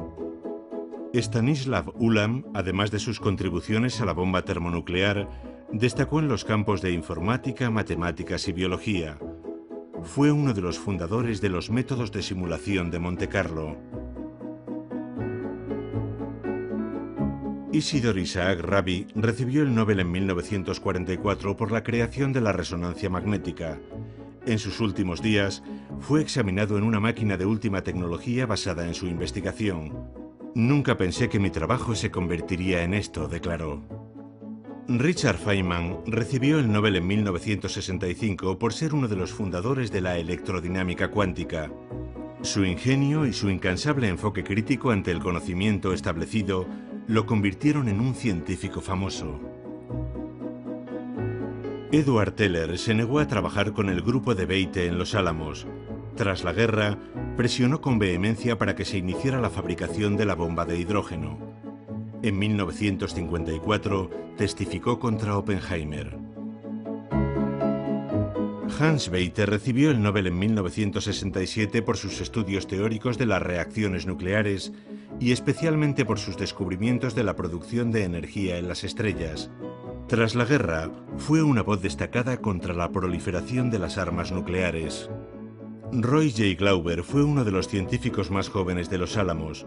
Stanislav Ulam, además de sus contribuciones a la bomba termonuclear, destacó en los campos de informática, matemáticas y biología. Fue uno de los fundadores de los métodos de simulación de Monte Carlo. Isidor Isaac Rabi recibió el Nobel en 1944 por la creación de la resonancia magnética. En sus últimos días, fue examinado en una máquina de última tecnología basada en su investigación. Nunca pensé que mi trabajo se convertiría en esto, declaró. Richard Feynman recibió el Nobel en 1965 por ser uno de los fundadores de la electrodinámica cuántica. Su ingenio y su incansable enfoque crítico ante el conocimiento establecido lo convirtieron en un científico famoso. Edward Teller se negó a trabajar con el grupo de Bethe en Los Álamos. Tras la guerra, presionó con vehemencia para que se iniciara la fabricación de la bomba de hidrógeno. En 1954 testificó contra Oppenheimer. Hans Bethe recibió el Nobel en 1967 por sus estudios teóricos de las reacciones nucleares y especialmente por sus descubrimientos de la producción de energía en las estrellas. Tras la guerra, fue una voz destacada contra la proliferación de las armas nucleares. Roy J. Glauber fue uno de los científicos más jóvenes de Los Álamos.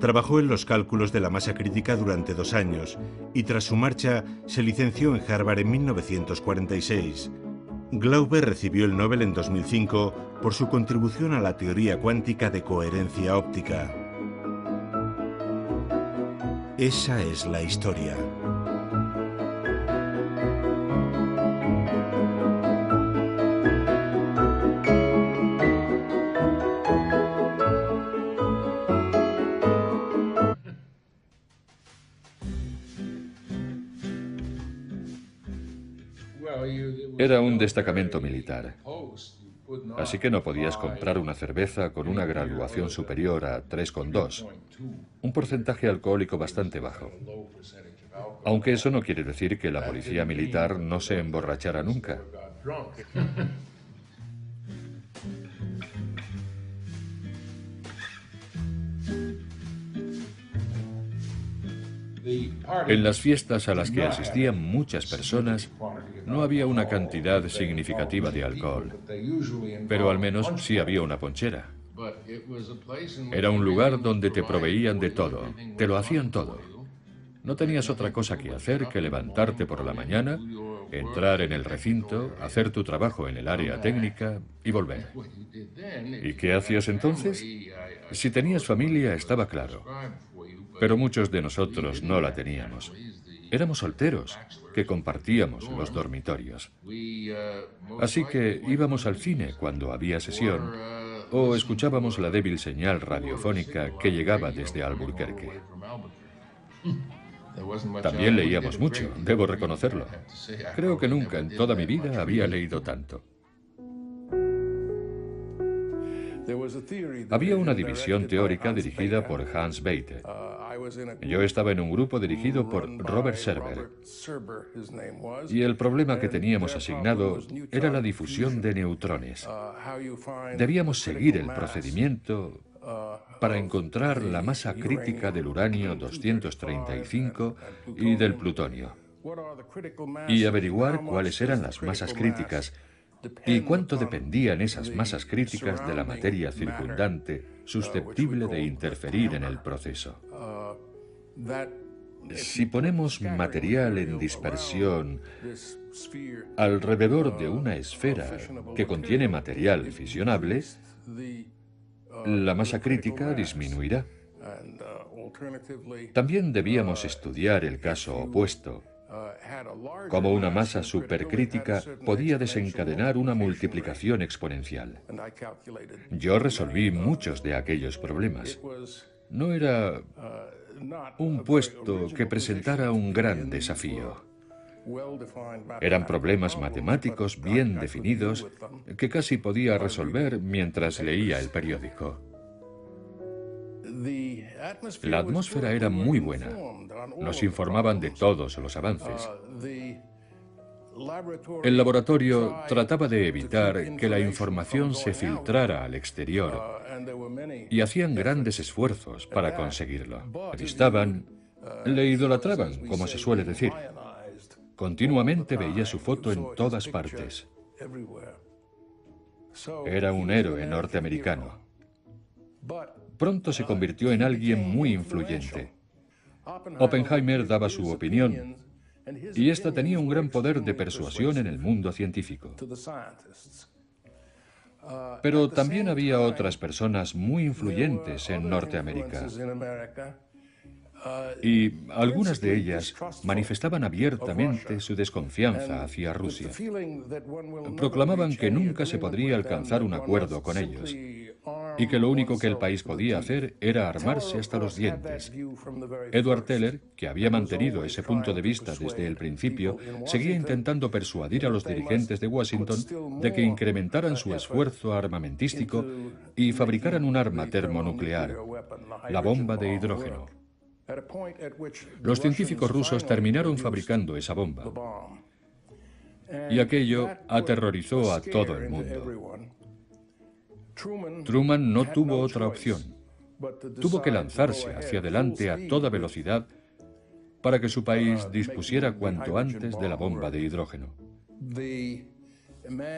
Trabajó en los cálculos de la masa crítica durante 2 años y tras su marcha se licenció en Harvard en 1946. Glauber recibió el Nobel en 2005 por su contribución a la teoría cuántica de coherencia óptica. Esa es la historia. Era un destacamento militar, así que no podías comprar una cerveza con una graduación superior a 3,2, un porcentaje alcohólico bastante bajo. Aunque eso no quiere decir que la policía militar no se emborrachara nunca. En las fiestas a las que asistían muchas personas, no había una cantidad significativa de alcohol, pero al menos sí había una ponchera. Era un lugar donde te proveían de todo, te lo hacían todo. No tenías otra cosa que hacer que levantarte por la mañana, entrar en el recinto, hacer tu trabajo en el área técnica y volver. ¿Y qué hacías entonces? Si tenías familia, estaba claro. Pero muchos de nosotros no la teníamos. Éramos solteros, que compartíamos los dormitorios. Así que íbamos al cine cuando había sesión, o escuchábamos la débil señal radiofónica que llegaba desde Albuquerque. También leíamos mucho, debo reconocerlo. Creo que nunca en toda mi vida había leído tanto. Había una división teórica dirigida por Hans Bethe. Yo estaba en un grupo dirigido por Robert Serber. Y el problema que teníamos asignado era la difusión de neutrones. Debíamos seguir el procedimiento para encontrar la masa crítica del uranio 235 y del plutonio. Y averiguar cuáles eran las masas críticas y cuánto dependían esas masas críticas de la materia circundante susceptible de interferir en el proceso. Si ponemos material en dispersión alrededor de una esfera que contiene material fisionable, la masa crítica disminuirá. También debíamos estudiar el caso opuesto, cómo una masa supercrítica podía desencadenar una multiplicación exponencial. Yo resolví muchos de aquellos problemas. No era un puesto que presentara un gran desafío. Eran problemas matemáticos bien definidos que casi podía resolver mientras leía el periódico. La atmósfera era muy buena. Nos informaban de todos los avances. El laboratorio trataba de evitar que la información se filtrara al exterior y hacían grandes esfuerzos para conseguirlo. Le vistaban, le idolatraban, como se suele decir. Continuamente veía su foto en todas partes. Era un héroe norteamericano. Pronto se convirtió en alguien muy influyente. Oppenheimer daba su opinión, y esta tenía un gran poder de persuasión en el mundo científico. Pero también había otras personas muy influyentes en Norteamérica. Y algunas de ellas manifestaban abiertamente su desconfianza hacia Rusia. Proclamaban que nunca se podría alcanzar un acuerdo con ellos y que lo único que el país podía hacer era armarse hasta los dientes. Edward Teller, que había mantenido ese punto de vista desde el principio, seguía intentando persuadir a los dirigentes de Washington de que incrementaran su esfuerzo armamentístico y fabricaran un arma termonuclear, la bomba de hidrógeno. Los científicos rusos terminaron fabricando esa bomba, y aquello aterrorizó a todo el mundo. Truman no tuvo otra opción. Tuvo que lanzarse hacia adelante a toda velocidad para que su país dispusiera cuanto antes de la bomba de hidrógeno.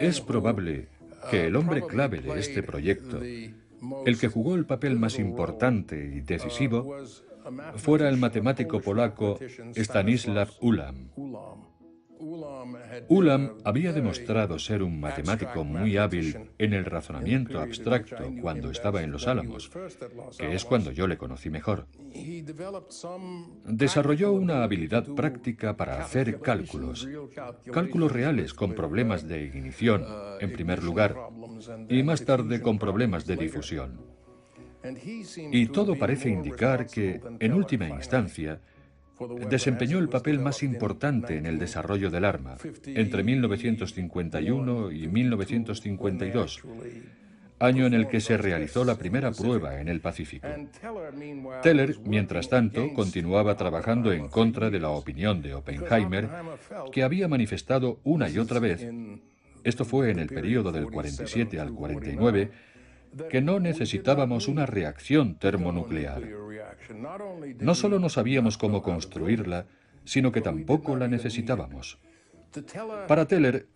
Es probable que el hombre clave de este proyecto, el que jugó el papel más importante y decisivo, fuera el matemático polaco Stanisław Ulam. Ulam había demostrado ser un matemático muy hábil en el razonamiento abstracto cuando estaba en Los Álamos, que es cuando yo le conocí mejor. Desarrolló una habilidad práctica para hacer cálculos reales con problemas de ignición, en primer lugar, y más tarde con problemas de difusión. Y todo parece indicar que, en última instancia, desempeñó el papel más importante en el desarrollo del arma, entre 1951 y 1952, año en el que se realizó la primera prueba en el Pacífico. Teller, mientras tanto, continuaba trabajando en contra de la opinión de Oppenheimer, que había manifestado una y otra vez, esto fue en el período del 47 al 49, que no necesitábamos una reacción termonuclear. No solo no sabíamos cómo construirla, sino que tampoco la necesitábamos. Para Teller,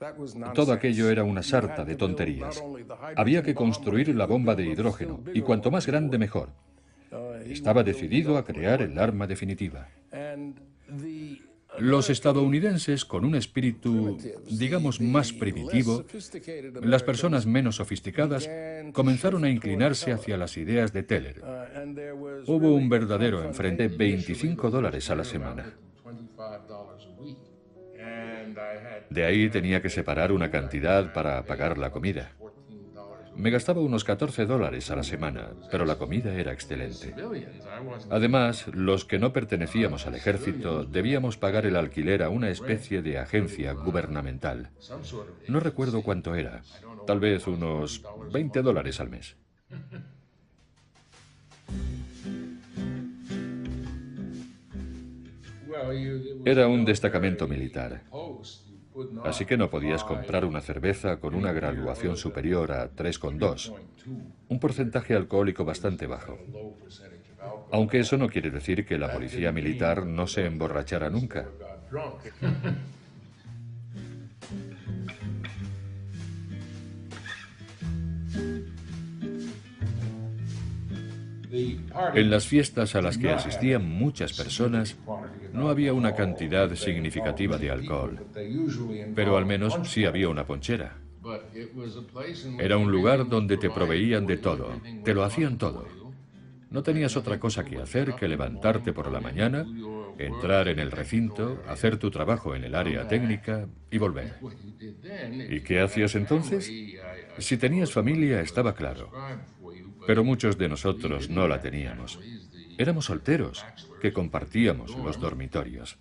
todo aquello era una sarta de tonterías. Había que construir la bomba de hidrógeno, y cuanto más grande mejor. Estaba decidido a crear el arma definitiva. Los estadounidenses, con un espíritu, digamos, más primitivo, las personas menos sofisticadas, comenzaron a inclinarse hacia las ideas de Teller. Hubo un verdadero enfrente, $25 a la semana. De ahí tenía que separar una cantidad para pagar la comida. Me gastaba unos $14 a la semana, pero la comida era excelente. Además, los que no pertenecíamos al ejército debíamos pagar el alquiler a una especie de agencia gubernamental. No recuerdo cuánto era, tal vez unos $20 al mes. Era un destacamento militar. Así que no podías comprar una cerveza con una graduación superior a 3,2, un porcentaje alcohólico bastante bajo. Aunque eso no quiere decir que la policía militar no se emborrachara nunca. En las fiestas a las que asistían muchas personas, no había una cantidad significativa de alcohol, pero al menos sí había una ponchera. Era un lugar donde te proveían de todo, te lo hacían todo. No tenías otra cosa que hacer que levantarte por la mañana, entrar en el recinto, hacer tu trabajo en el área técnica y volver. ¿Y qué hacías entonces? Si tenías familia, estaba claro. Pero muchos de nosotros no la teníamos. Éramos solteros, que compartíamos los dormitorios.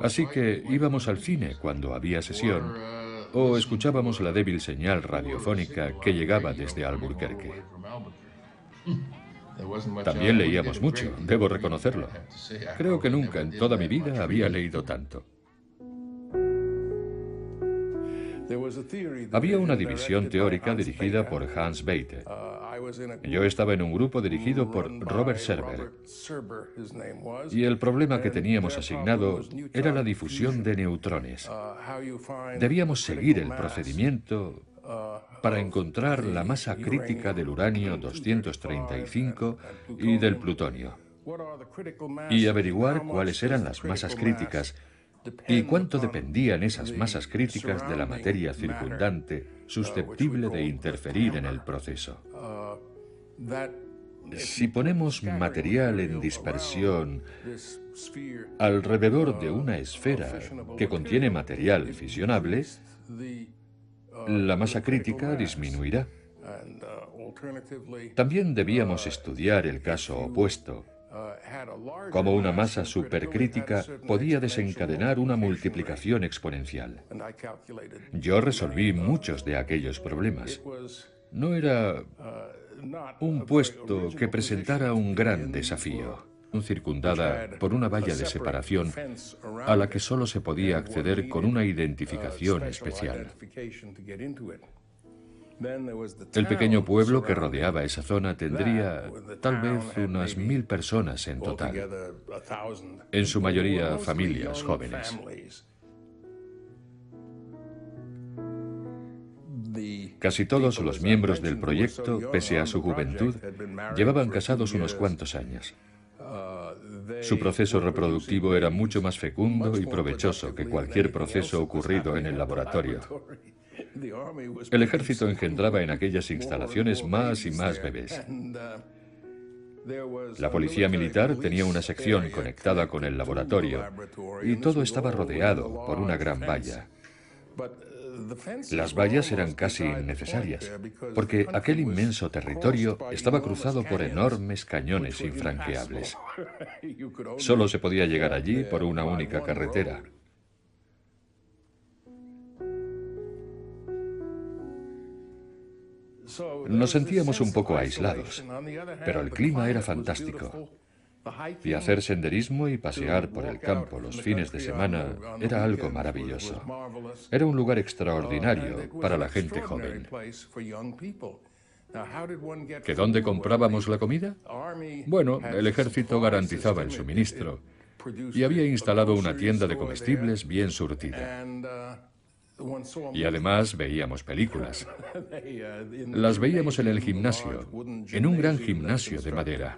Así que íbamos al cine cuando había sesión, o escuchábamos la débil señal radiofónica que llegaba desde Albuquerque. También leíamos mucho, debo reconocerlo. Creo que nunca en toda mi vida había leído tanto. Había una división teórica dirigida por Hans Bethe. Yo estaba en un grupo dirigido por Robert Serber. Y el problema que teníamos asignado era la difusión de neutrones. Debíamos seguir el procedimiento para encontrar la masa crítica del uranio 235 y del plutonio, y averiguar cuáles eran las masas críticas y cuánto dependían esas masas críticas de la materia circundante susceptible de interferir en el proceso. Si ponemos material en dispersión alrededor de una esfera que contiene material fisionable, la masa crítica disminuirá. También debíamos estudiar el caso opuesto, cómo una masa supercrítica podía desencadenar una multiplicación exponencial. Yo resolví muchos de aquellos problemas. No era un puesto que presentara un gran desafío, circundada por una valla de separación a la que solo se podía acceder con una identificación especial. El pequeño pueblo que rodeaba esa zona tendría tal vez unas 1000 personas en total, en su mayoría familias jóvenes. Casi todos los miembros del proyecto, pese a su juventud, llevaban casados unos cuantos años. Su proceso reproductivo era mucho más fecundo y provechoso que cualquier proceso ocurrido en el laboratorio. El ejército engendraba en aquellas instalaciones más y más bebés. La policía militar tenía una sección conectada con el laboratorio y todo estaba rodeado por una gran valla. Las vallas eran casi innecesarias, porque aquel inmenso territorio estaba cruzado por enormes cañones infranqueables. Solo se podía llegar allí por una única carretera. Nos sentíamos un poco aislados, pero el clima era fantástico. Y hacer senderismo y pasear por el campo los fines de semana era algo maravilloso. Era un lugar extraordinario para la gente joven. ¿Que dónde comprábamos la comida? Bueno, el ejército garantizaba el suministro y había instalado una tienda de comestibles bien surtida. Y además veíamos películas. Las veíamos en el gimnasio, en un gran gimnasio de madera.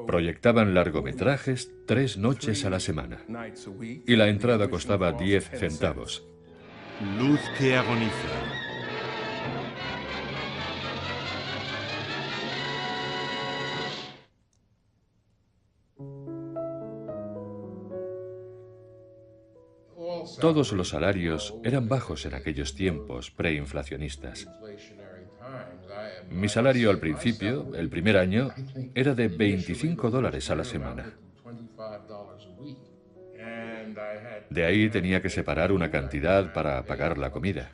Proyectaban largometrajes 3 noches a la semana. Y la entrada costaba 10 centavos. Luz que agoniza. Todos los salarios eran bajos en aquellos tiempos preinflacionistas. Mi salario al principio, el primer año, era de $25 a la semana. De ahí tenía que separar una cantidad para pagar la comida.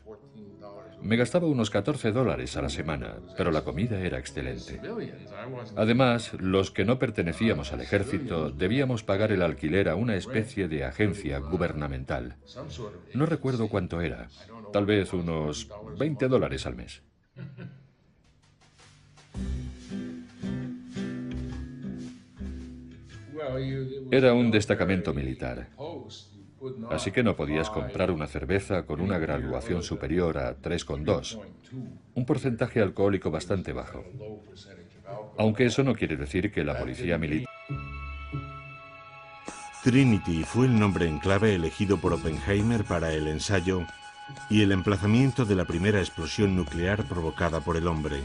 Me gastaba unos $14 a la semana, pero la comida era excelente. Además, los que no pertenecíamos al ejército debíamos pagar el alquiler a una especie de agencia gubernamental. No recuerdo cuánto era, tal vez unos $20 al mes. Era un destacamento militar, así que no podías comprar una cerveza con una graduación superior a 3,2, un porcentaje alcohólico bastante bajo. Aunque eso no quiere decir que la policía militar... Trinity fue el nombre en clave elegido por Oppenheimer para el ensayo y el emplazamiento de la primera explosión nuclear provocada por el hombre.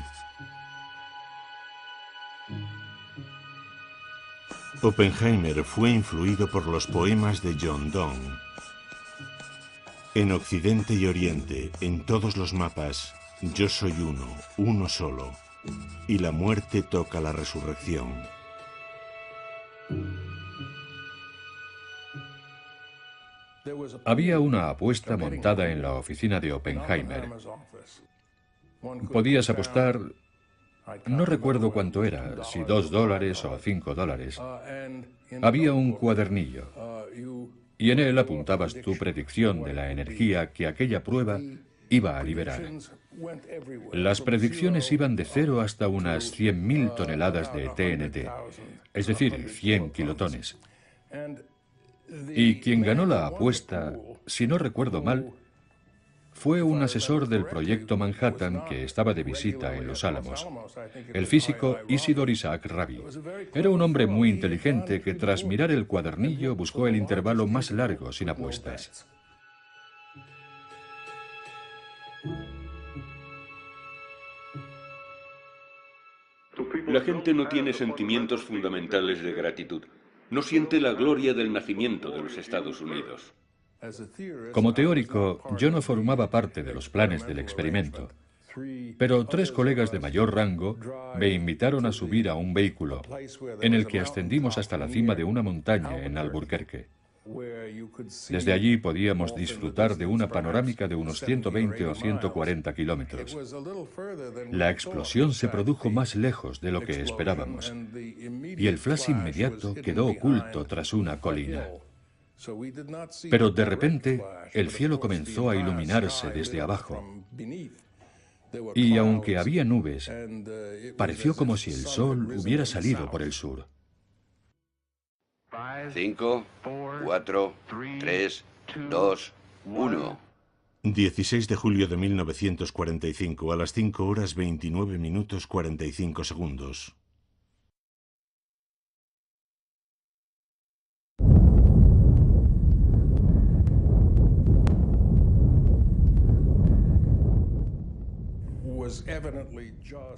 Oppenheimer fue influido por los poemas de John Donne. En Occidente y Oriente, en todos los mapas, yo soy uno, uno solo, y la muerte toca la resurrección. Había una apuesta montada en la oficina de Oppenheimer. Podías apostar, no recuerdo cuánto era, si $2 o $5. Había un cuadernillo y en él apuntabas tu predicción de la energía que aquella prueba iba a liberar. Las predicciones iban de 0 hasta unas 100.000 toneladas de TNT, es decir, 100 kilotones. Y quien ganó la apuesta, si no recuerdo mal, fue un asesor del proyecto Manhattan que estaba de visita en Los Álamos, el físico Isidor Isaac Rabi. Era un hombre muy inteligente que tras mirar el cuadernillo buscó el intervalo más largo sin apuestas. La gente no tiene sentimientos fundamentales de gratitud. No siente la gloria del nacimiento de los Estados Unidos. Como teórico, yo no formaba parte de los planes del experimento, pero 3 colegas de mayor rango me invitaron a subir a un vehículo en el que ascendimos hasta la cima de una montaña en Albuquerque. Desde allí podíamos disfrutar de una panorámica de unos 120 o 140 kilómetros. La explosión se produjo más lejos de lo que esperábamos, y el flash inmediato quedó oculto tras una colina. Pero de repente, el cielo comenzó a iluminarse desde abajo, y aunque había nubes, pareció como si el sol hubiera salido por el sur. 5, 4, 3, 2, 1. 16 de julio de 1945, a las 5 horas 29 minutos 45 segundos.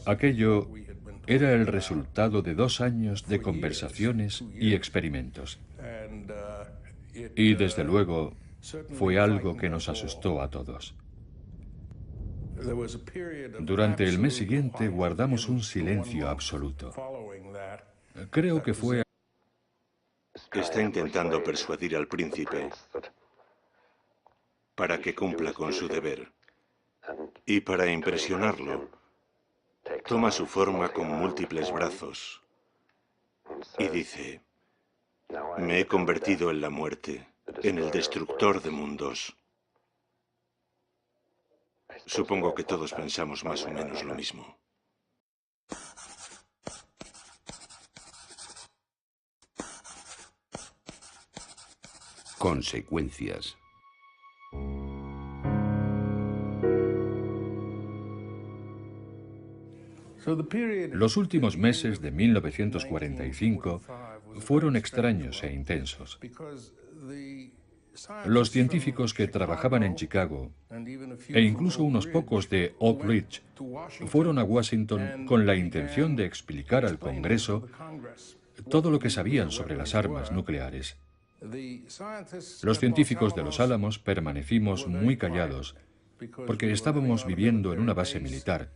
Aquello era el resultado de 2 años de conversaciones y experimentos. Y desde luego fue algo que nos asustó a todos. Durante el mes siguiente guardamos un silencio absoluto. Creo que fue... Está intentando persuadir al príncipe para que cumpla con su deber. Y para impresionarlo, toma su forma con múltiples brazos y dice: me he convertido en la muerte, en el destructor de mundos. Supongo que todos pensamos más o menos lo mismo. Consecuencias. Los últimos meses de 1945 fueron extraños e intensos. Los científicos que trabajaban en Chicago, e incluso unos pocos de Oak Ridge, fueron a Washington con la intención de explicar al Congreso todo lo que sabían sobre las armas nucleares. Los científicos de Los Álamos permanecimos muy callados porque estábamos viviendo en una base militar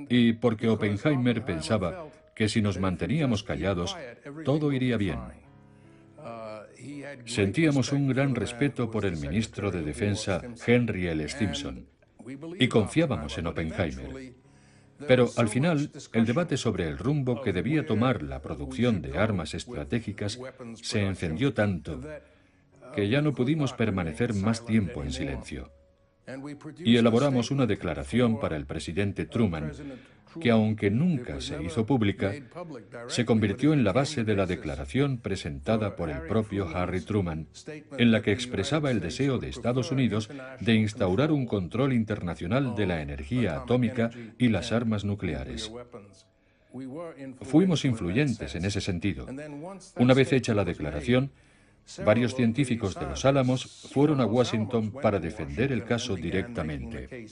y porque Oppenheimer pensaba que si nos manteníamos callados, todo iría bien. Sentíamos un gran respeto por el ministro de Defensa Henry L. Stimson y confiábamos en Oppenheimer. Pero al final, el debate sobre el rumbo que debía tomar la producción de armas estratégicas se encendió tanto que ya no pudimos permanecer más tiempo en silencio. Y elaboramos una declaración para el presidente Truman, que aunque nunca se hizo pública, se convirtió en la base de la declaración presentada por el propio Harry Truman, en la que expresaba el deseo de Estados Unidos de instaurar un control internacional de la energía atómica y las armas nucleares. Fuimos influyentes en ese sentido. Una vez hecha la declaración, varios científicos de Los Álamos fueron a Washington para defender el caso directamente.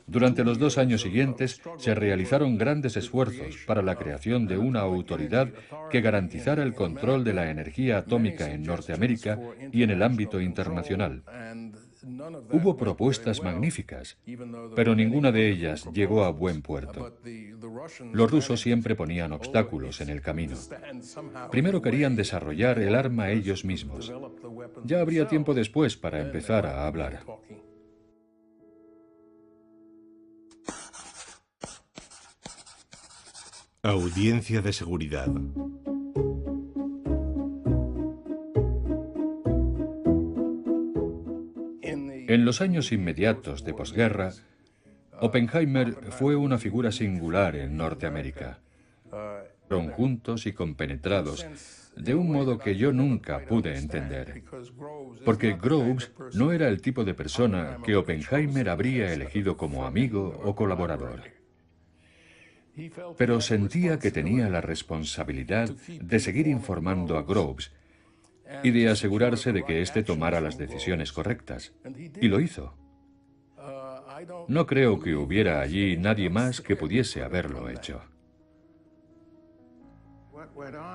Durante los 2 años siguientes se realizaron grandes esfuerzos para la creación de una autoridad que garantizara el control de la energía atómica en Norteamérica y en el ámbito internacional. Hubo propuestas magníficas, pero ninguna de ellas llegó a buen puerto. Los rusos siempre ponían obstáculos en el camino. Primero querían desarrollar el arma ellos mismos. Ya habría tiempo después para empezar a hablar. Audiencia de seguridad. En los años inmediatos de posguerra, Oppenheimer fue una figura singular en Norteamérica. Fueron juntos y compenetrados de un modo que yo nunca pude entender, porque Groves no era el tipo de persona que Oppenheimer habría elegido como amigo o colaborador. Pero sentía que tenía la responsabilidad de seguir informando a Groves y de asegurarse de que éste tomara las decisiones correctas. Y lo hizo. No creo que hubiera allí nadie más que pudiese haberlo hecho.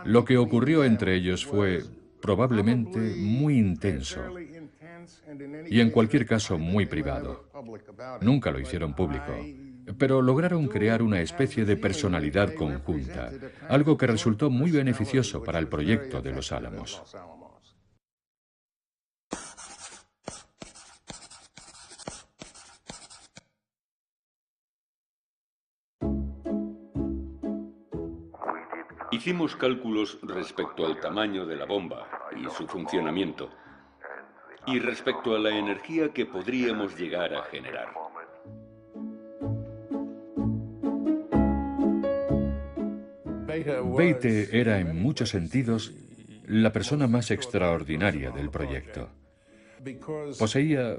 Lo que ocurrió entre ellos fue probablemente muy intenso y en cualquier caso muy privado. Nunca lo hicieron público, pero lograron crear una especie de personalidad conjunta, algo que resultó muy beneficioso para el proyecto de Los Álamos. Hicimos cálculos respecto al tamaño de la bomba y su funcionamiento, y respecto a la energía que podríamos llegar a generar. Bethe era en muchos sentidos la persona más extraordinaria del proyecto. Poseía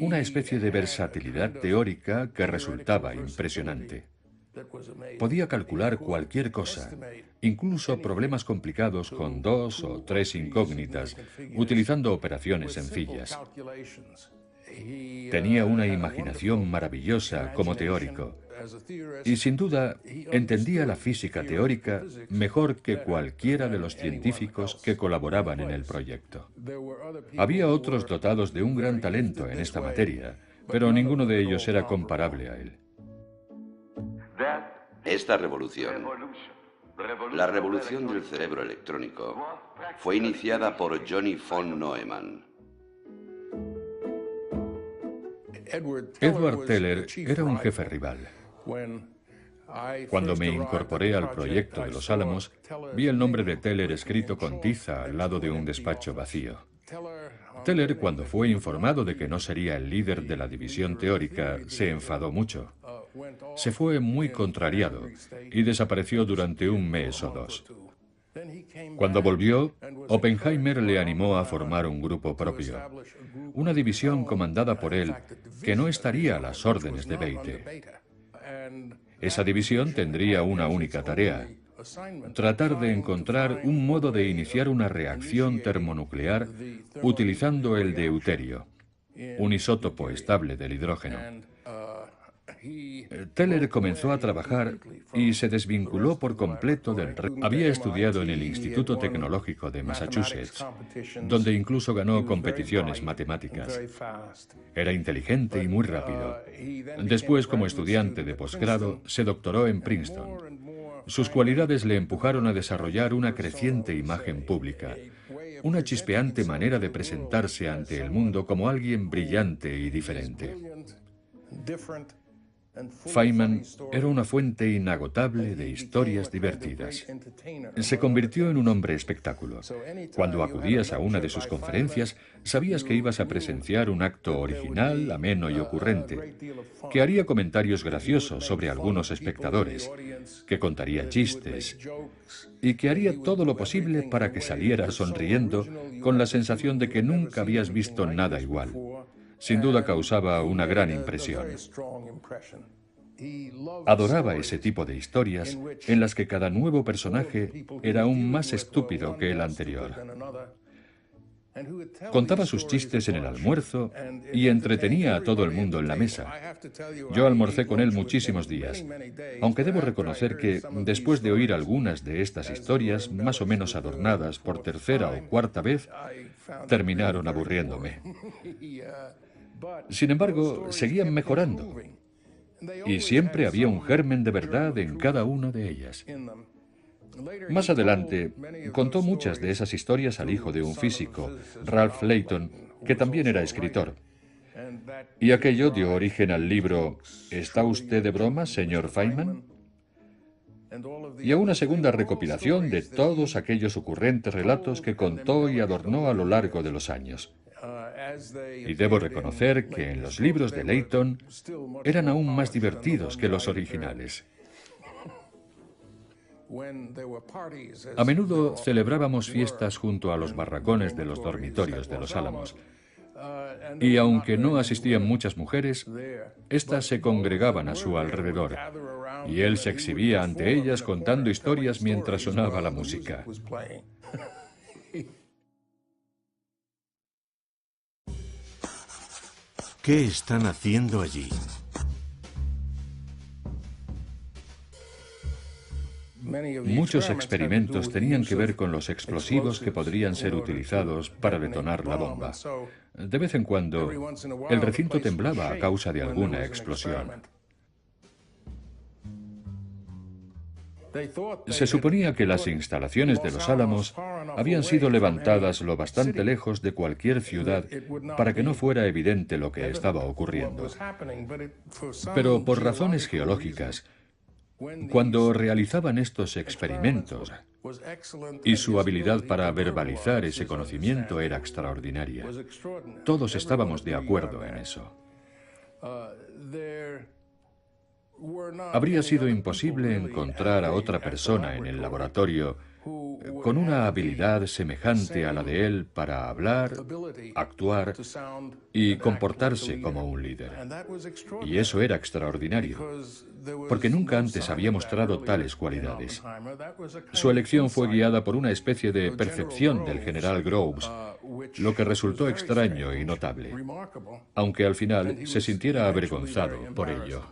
una especie de versatilidad teórica que resultaba impresionante. Podía calcular cualquier cosa, incluso problemas complicados con 2 o 3 incógnitas, utilizando operaciones sencillas. Tenía una imaginación maravillosa como teórico, y sin duda entendía la física teórica mejor que cualquiera de los científicos que colaboraban en el proyecto. Había otros dotados de un gran talento en esta materia, pero ninguno de ellos era comparable a él. Esta revolución, la revolución del cerebro electrónico, fue iniciada por Johnny von Neumann. Edward Teller era un jefe rival. Cuando me incorporé al proyecto de Los Álamos, vi el nombre de Teller escrito con tiza al lado de un despacho vacío. Teller, cuando fue informado de que no sería el líder de la división teórica, se enfadó mucho. Se fue muy contrariado y desapareció durante 1 mes o 2. Cuando volvió, Oppenheimer le animó a formar un grupo propio, una división comandada por él que no estaría a las órdenes de Bethe. Esa división tendría una única tarea: tratar de encontrar un modo de iniciar una reacción termonuclear utilizando el deuterio, un isótopo estable del hidrógeno. Teller comenzó a trabajar y se desvinculó por completo del resto. Había estudiado en el Instituto Tecnológico de Massachusetts, donde incluso ganó competiciones matemáticas. Era inteligente y muy rápido. Después, como estudiante de posgrado, se doctoró en Princeton. Sus cualidades le empujaron a desarrollar una creciente imagen pública, una chispeante manera de presentarse ante el mundo como alguien brillante y diferente. Feynman era una fuente inagotable de historias divertidas. Se convirtió en un hombre espectáculo. Cuando acudías a una de sus conferencias, sabías que ibas a presenciar un acto original, ameno y ocurrente, que haría comentarios graciosos sobre algunos espectadores, que contaría chistes, y que haría todo lo posible para que salieras sonriendo con la sensación de que nunca habías visto nada igual. Sin duda causaba una gran impresión. Adoraba ese tipo de historias en las que cada nuevo personaje era aún más estúpido que el anterior. Contaba sus chistes en el almuerzo y entretenía a todo el mundo en la mesa. Yo almorcé con él muchísimos días, aunque debo reconocer que, después de oír algunas de estas historias, más o menos adornadas por tercera o cuarta vez, terminaron aburriéndome. Sin embargo, seguían mejorando, y siempre había un germen de verdad en cada una de ellas. Más adelante, contó muchas de esas historias al hijo de un físico, Ralph Layton, que también era escritor. Y aquello dio origen al libro ¿Está usted de broma, señor Feynman? Y a una segunda recopilación de todos aquellos ocurrentes relatos que contó y adornó a lo largo de los años. Y debo reconocer que en los libros de Layton eran aún más divertidos que los originales. A menudo celebrábamos fiestas junto a los barracones de los dormitorios de Los Álamos. Y aunque no asistían muchas mujeres, éstas se congregaban a su alrededor, y él se exhibía ante ellas contando historias mientras sonaba la música. ¿Qué están haciendo allí? Muchos experimentos tenían que ver con los explosivos que podrían ser utilizados para detonar la bomba. De vez en cuando, el recinto temblaba a causa de alguna explosión. Se suponía que las instalaciones de Los Álamos habían sido levantadas lo bastante lejos de cualquier ciudad para que no fuera evidente lo que estaba ocurriendo. Pero por razones geológicas, cuando realizaban estos experimentos, y su habilidad para verbalizar ese conocimiento era extraordinaria, todos estábamos de acuerdo en eso. Habría sido imposible encontrar a otra persona en el laboratorio con una habilidad semejante a la de él para hablar, actuar y comportarse como un líder. Y eso era extraordinario, porque nunca antes había mostrado tales cualidades. Su elección fue guiada por una especie de percepción del general Groves, lo que resultó extraño y notable, aunque al final se sintiera avergonzado por ello.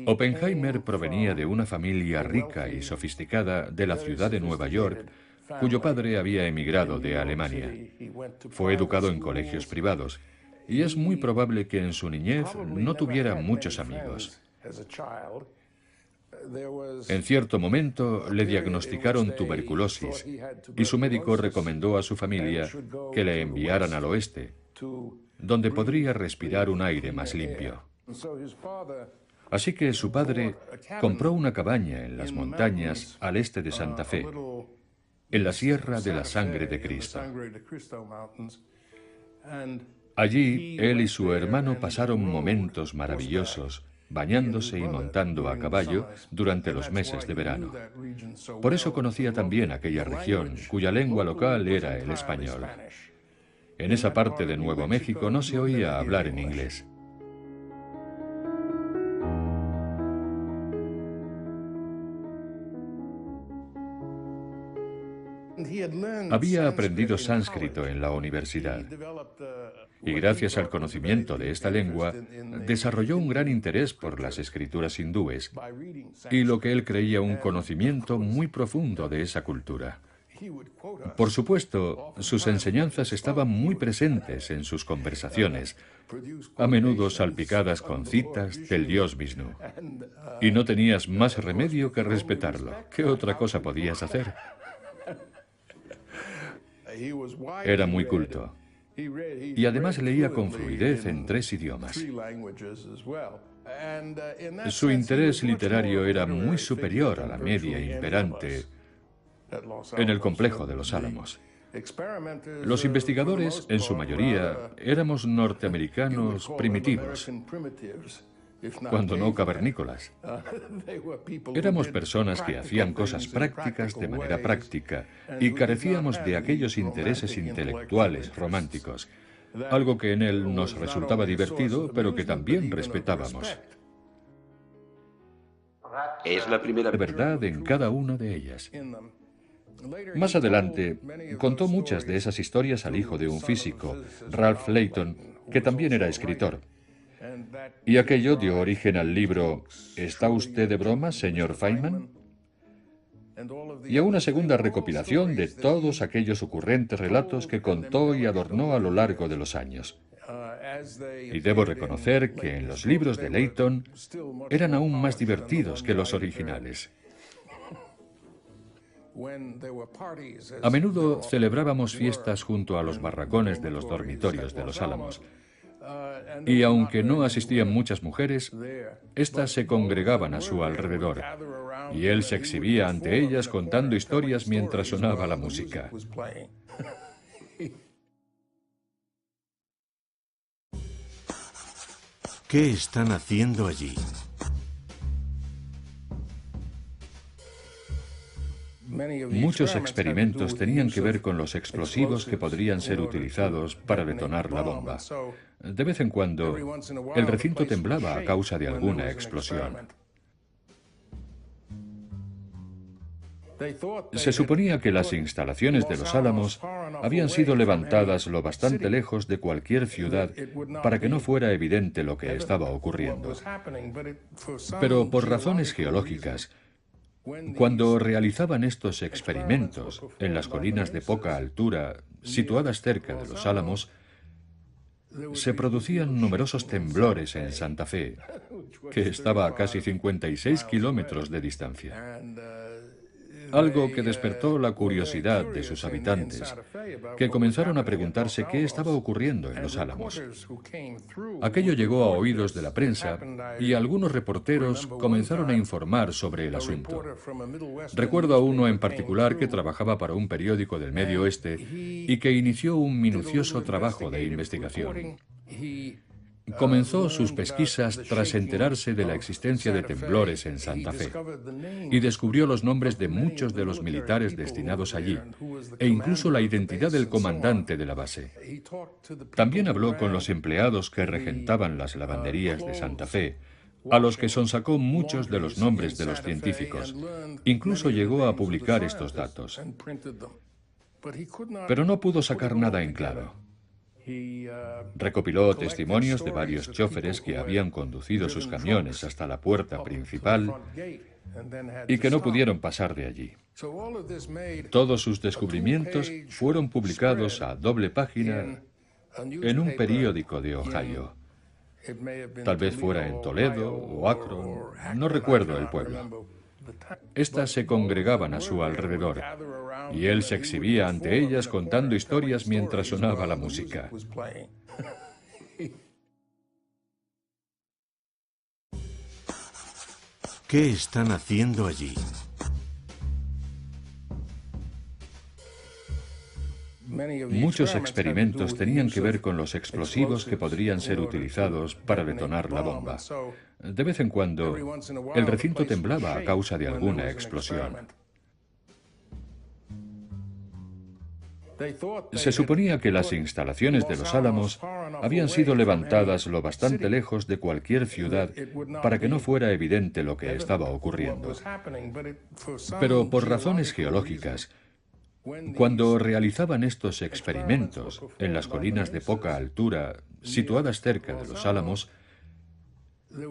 Oppenheimer provenía de una familia rica y sofisticada de la ciudad de Nueva York, cuyo padre había emigrado de Alemania. Fue educado en colegios privados, y es muy probable que en su niñez no tuviera muchos amigos. En cierto momento le diagnosticaron tuberculosis, y su médico recomendó a su familia que le enviaran al oeste, donde podría respirar un aire más limpio. Así que su padre compró una cabaña en las montañas al este de Santa Fe, en la Sierra de la Sangre de Cristo. Allí, él y su hermano pasaron momentos maravillosos, bañándose y montando a caballo durante los meses de verano. Por eso conocía también aquella región, cuya lengua local era el español. En esa parte de Nuevo México no se oía hablar en inglés. Había aprendido sánscrito en la universidad, y gracias al conocimiento de esta lengua, desarrolló un gran interés por las escrituras hindúes, y lo que él creía un conocimiento muy profundo de esa cultura. Por supuesto, sus enseñanzas estaban muy presentes en sus conversaciones, a menudo salpicadas con citas del dios Vishnu. Y no tenías más remedio que respetarlo. ¿Qué otra cosa podías hacer? Era muy culto, y además leía con fluidez en 3 idiomas. Su interés literario era muy superior a la media imperante en el complejo de Los Álamos. Los investigadores, en su mayoría, éramos norteamericanos primitivos, cuando no cavernícolas. Éramos personas que hacían cosas prácticas de manera práctica y carecíamos de aquellos intereses intelectuales románticos. algo que en él nos resultaba divertido, pero que también respetábamos. Es la primera De verdad en cada una de ellas. Más adelante, contó muchas de esas historias al hijo de un físico, Ralph Layton, que también era escritor. Y aquello dio origen al libro ¿Está usted de broma, señor Feynman? Y a una segunda recopilación de todos aquellos ocurrentes relatos que contó y adornó a lo largo de los años. Y debo reconocer que en los libros de Layton eran aún más divertidos que los originales. A menudo celebrábamos fiestas junto a los barracones de los dormitorios de Los Álamos. Y aunque no asistían muchas mujeres, éstas se congregaban a su alrededor, y él se exhibía ante ellas contando historias mientras sonaba la música. ¿Qué están haciendo allí? Muchos experimentos tenían que ver con los explosivos que podrían ser utilizados para detonar la bomba. De vez en cuando, el recinto temblaba a causa de alguna explosión. Se suponía que las instalaciones de Los Álamos habían sido levantadas lo bastante lejos de cualquier ciudad para que no fuera evidente lo que estaba ocurriendo. Pero por razones geológicas, cuando realizaban estos experimentos en las colinas de poca altura, situadas cerca de Los Álamos, se producían numerosos temblores en Santa Fe, que estaba a casi 56 kilómetros de distancia. Algo que despertó la curiosidad de sus habitantes, que comenzaron a preguntarse qué estaba ocurriendo en Los Álamos. Aquello llegó a oídos de la prensa y algunos reporteros comenzaron a informar sobre el asunto. Recuerdo a uno en particular que trabajaba para un periódico del Medio Oeste y que inició un minucioso trabajo de investigación. Comenzó sus pesquisas tras enterarse de la existencia de temblores en Santa Fe y descubrió los nombres de muchos de los militares destinados allí e incluso la identidad del comandante de la base. También habló con los empleados que regentaban las lavanderías de Santa Fe, a los que sonsacó muchos de los nombres de los científicos. Incluso llegó a publicar estos datos. Pero no pudo sacar nada en claro. Recopiló testimonios de varios choferes que habían conducido sus camiones hasta la puerta principal y que no pudieron pasar de allí. Todos sus descubrimientos fueron publicados a doble página en un periódico de Ohio. Tal vez fuera en Toledo o Akron, no recuerdo el pueblo. Estas se congregaban a su alrededor, y él se exhibía ante ellas contando historias mientras sonaba la música. ¿Qué están haciendo allí? Muchos experimentos tenían que ver con los explosivos que podrían ser utilizados para detonar la bomba. De vez en cuando, el recinto temblaba a causa de alguna explosión. Se suponía que las instalaciones de Los Álamos habían sido levantadas lo bastante lejos de cualquier ciudad para que no fuera evidente lo que estaba ocurriendo. Pero por razones geológicas, cuando realizaban estos experimentos en las colinas de poca altura, situadas cerca de Los Álamos,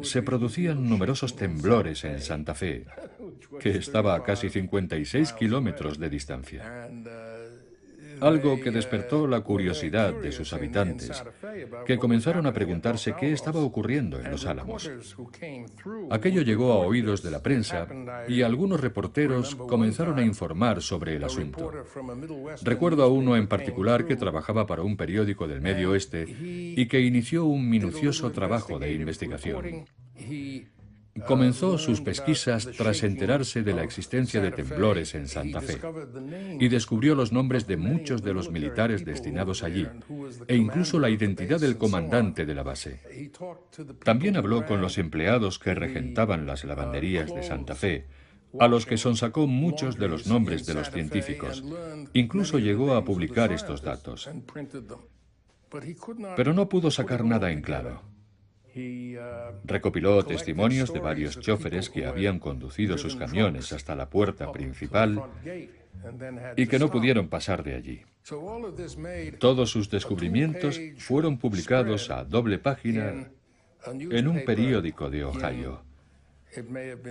se producían numerosos temblores en Santa Fe, que estaba a casi 56 kilómetros de distancia. Algo que despertó la curiosidad de sus habitantes, que comenzaron a preguntarse qué estaba ocurriendo en Los Álamos. Aquello llegó a oídos de la prensa y algunos reporteros comenzaron a informar sobre el asunto. Recuerdo a uno en particular que trabajaba para un periódico del Medio Oeste y que inició un minucioso trabajo de investigación. Comenzó sus pesquisas tras enterarse de la existencia de temblores en Santa Fe y descubrió los nombres de muchos de los militares destinados allí e incluso la identidad del comandante de la base. También habló con los empleados que regentaban las lavanderías de Santa Fe, a los que sonsacó muchos de los nombres de los científicos. Incluso llegó a publicar estos datos. Pero no pudo sacar nada en claro. Recopiló testimonios de varios choferes que habían conducido sus camiones hasta la puerta principal y que no pudieron pasar de allí. Todos sus descubrimientos fueron publicados a doble página en un periódico de Ohio.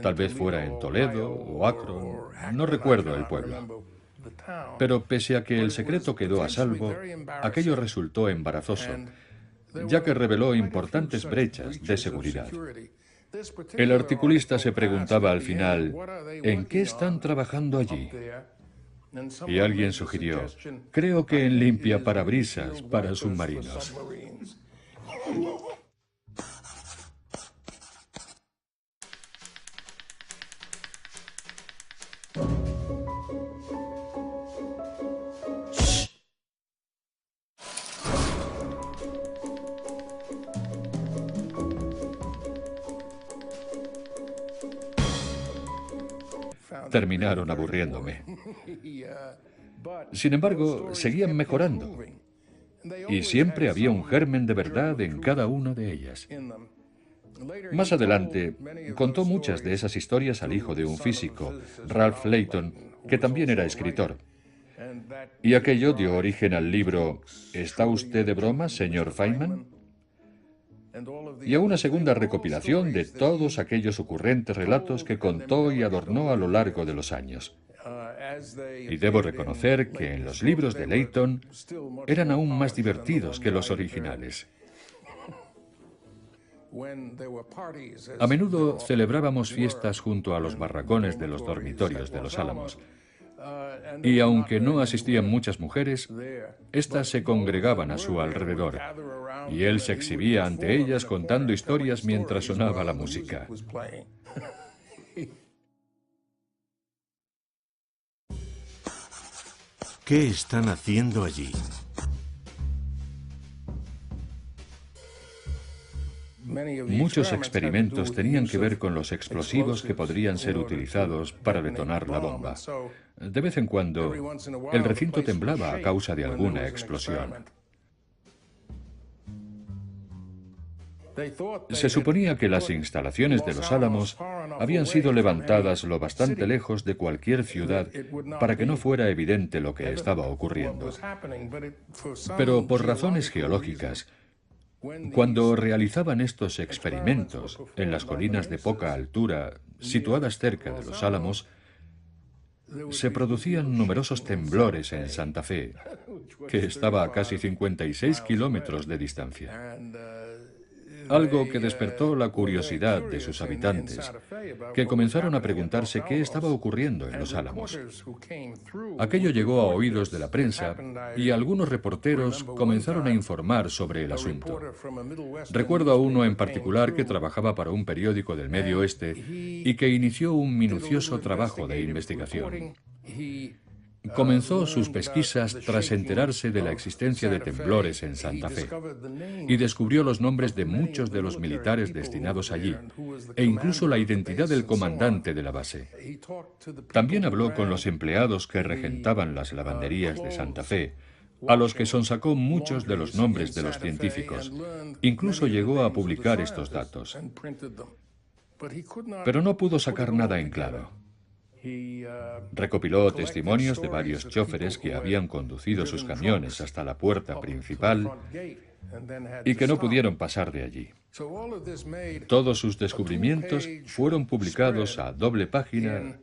Tal vez fuera en Toledo o Akron, no recuerdo el pueblo. Pero pese a que el secreto quedó a salvo, aquello resultó embarazoso, ya que reveló importantes brechas de seguridad. El articulista se preguntaba al final, ¿en qué están trabajando allí? Y alguien sugirió, creo que en limpiaparabrisas para submarinos. Terminaron aburriéndome. Sin embargo, seguían mejorando. Y siempre había un germen de verdad en cada una de ellas. Más adelante, contó muchas de esas historias al hijo de un físico, Ralph Layton, que también era escritor. Y aquello dio origen al libro ¿Está usted de broma, señor Feynman? Y a una segunda recopilación de todos aquellos ocurrentes relatos que contó y adornó a lo largo de los años. Y debo reconocer que en los libros de Layton eran aún más divertidos que los originales. A menudo celebrábamos fiestas junto a los barracones de los dormitorios de Los Álamos. Y aunque no asistían muchas mujeres, éstas se congregaban a su alrededor, y él se exhibía ante ellas contando historias mientras sonaba la música. ¿Qué están haciendo allí? Muchos experimentos tenían que ver con los explosivos que podrían ser utilizados para detonar la bomba. De vez en cuando, el recinto temblaba a causa de alguna explosión. Se suponía que las instalaciones de Los Álamos habían sido levantadas lo bastante lejos de cualquier ciudad para que no fuera evidente lo que estaba ocurriendo. Pero por razones geológicas, cuando realizaban estos experimentos en las colinas de poca altura, situadas cerca de Los Álamos, se producían numerosos temblores en Santa Fe, que estaba a casi 56 kilómetros de distancia. Algo que despertó la curiosidad de sus habitantes, que comenzaron a preguntarse qué estaba ocurriendo en Los Álamos. Aquello llegó a oídos de la prensa y algunos reporteros comenzaron a informar sobre el asunto. Recuerdo a uno en particular que trabajaba para un periódico del Medio Oeste y que inició un minucioso trabajo de investigación. Comenzó sus pesquisas tras enterarse de la existencia de temblores en Santa Fe y descubrió los nombres de muchos de los militares destinados allí e incluso la identidad del comandante de la base. También habló con los empleados que regentaban las lavanderías de Santa Fe, a los que sonsacó muchos de los nombres de los científicos. Incluso llegó a publicar estos datos. Pero no pudo sacar nada en claro. Recopiló testimonios de varios choferes que habían conducido sus camiones hasta la puerta principal y que no pudieron pasar de allí. Todos sus descubrimientos fueron publicados a doble página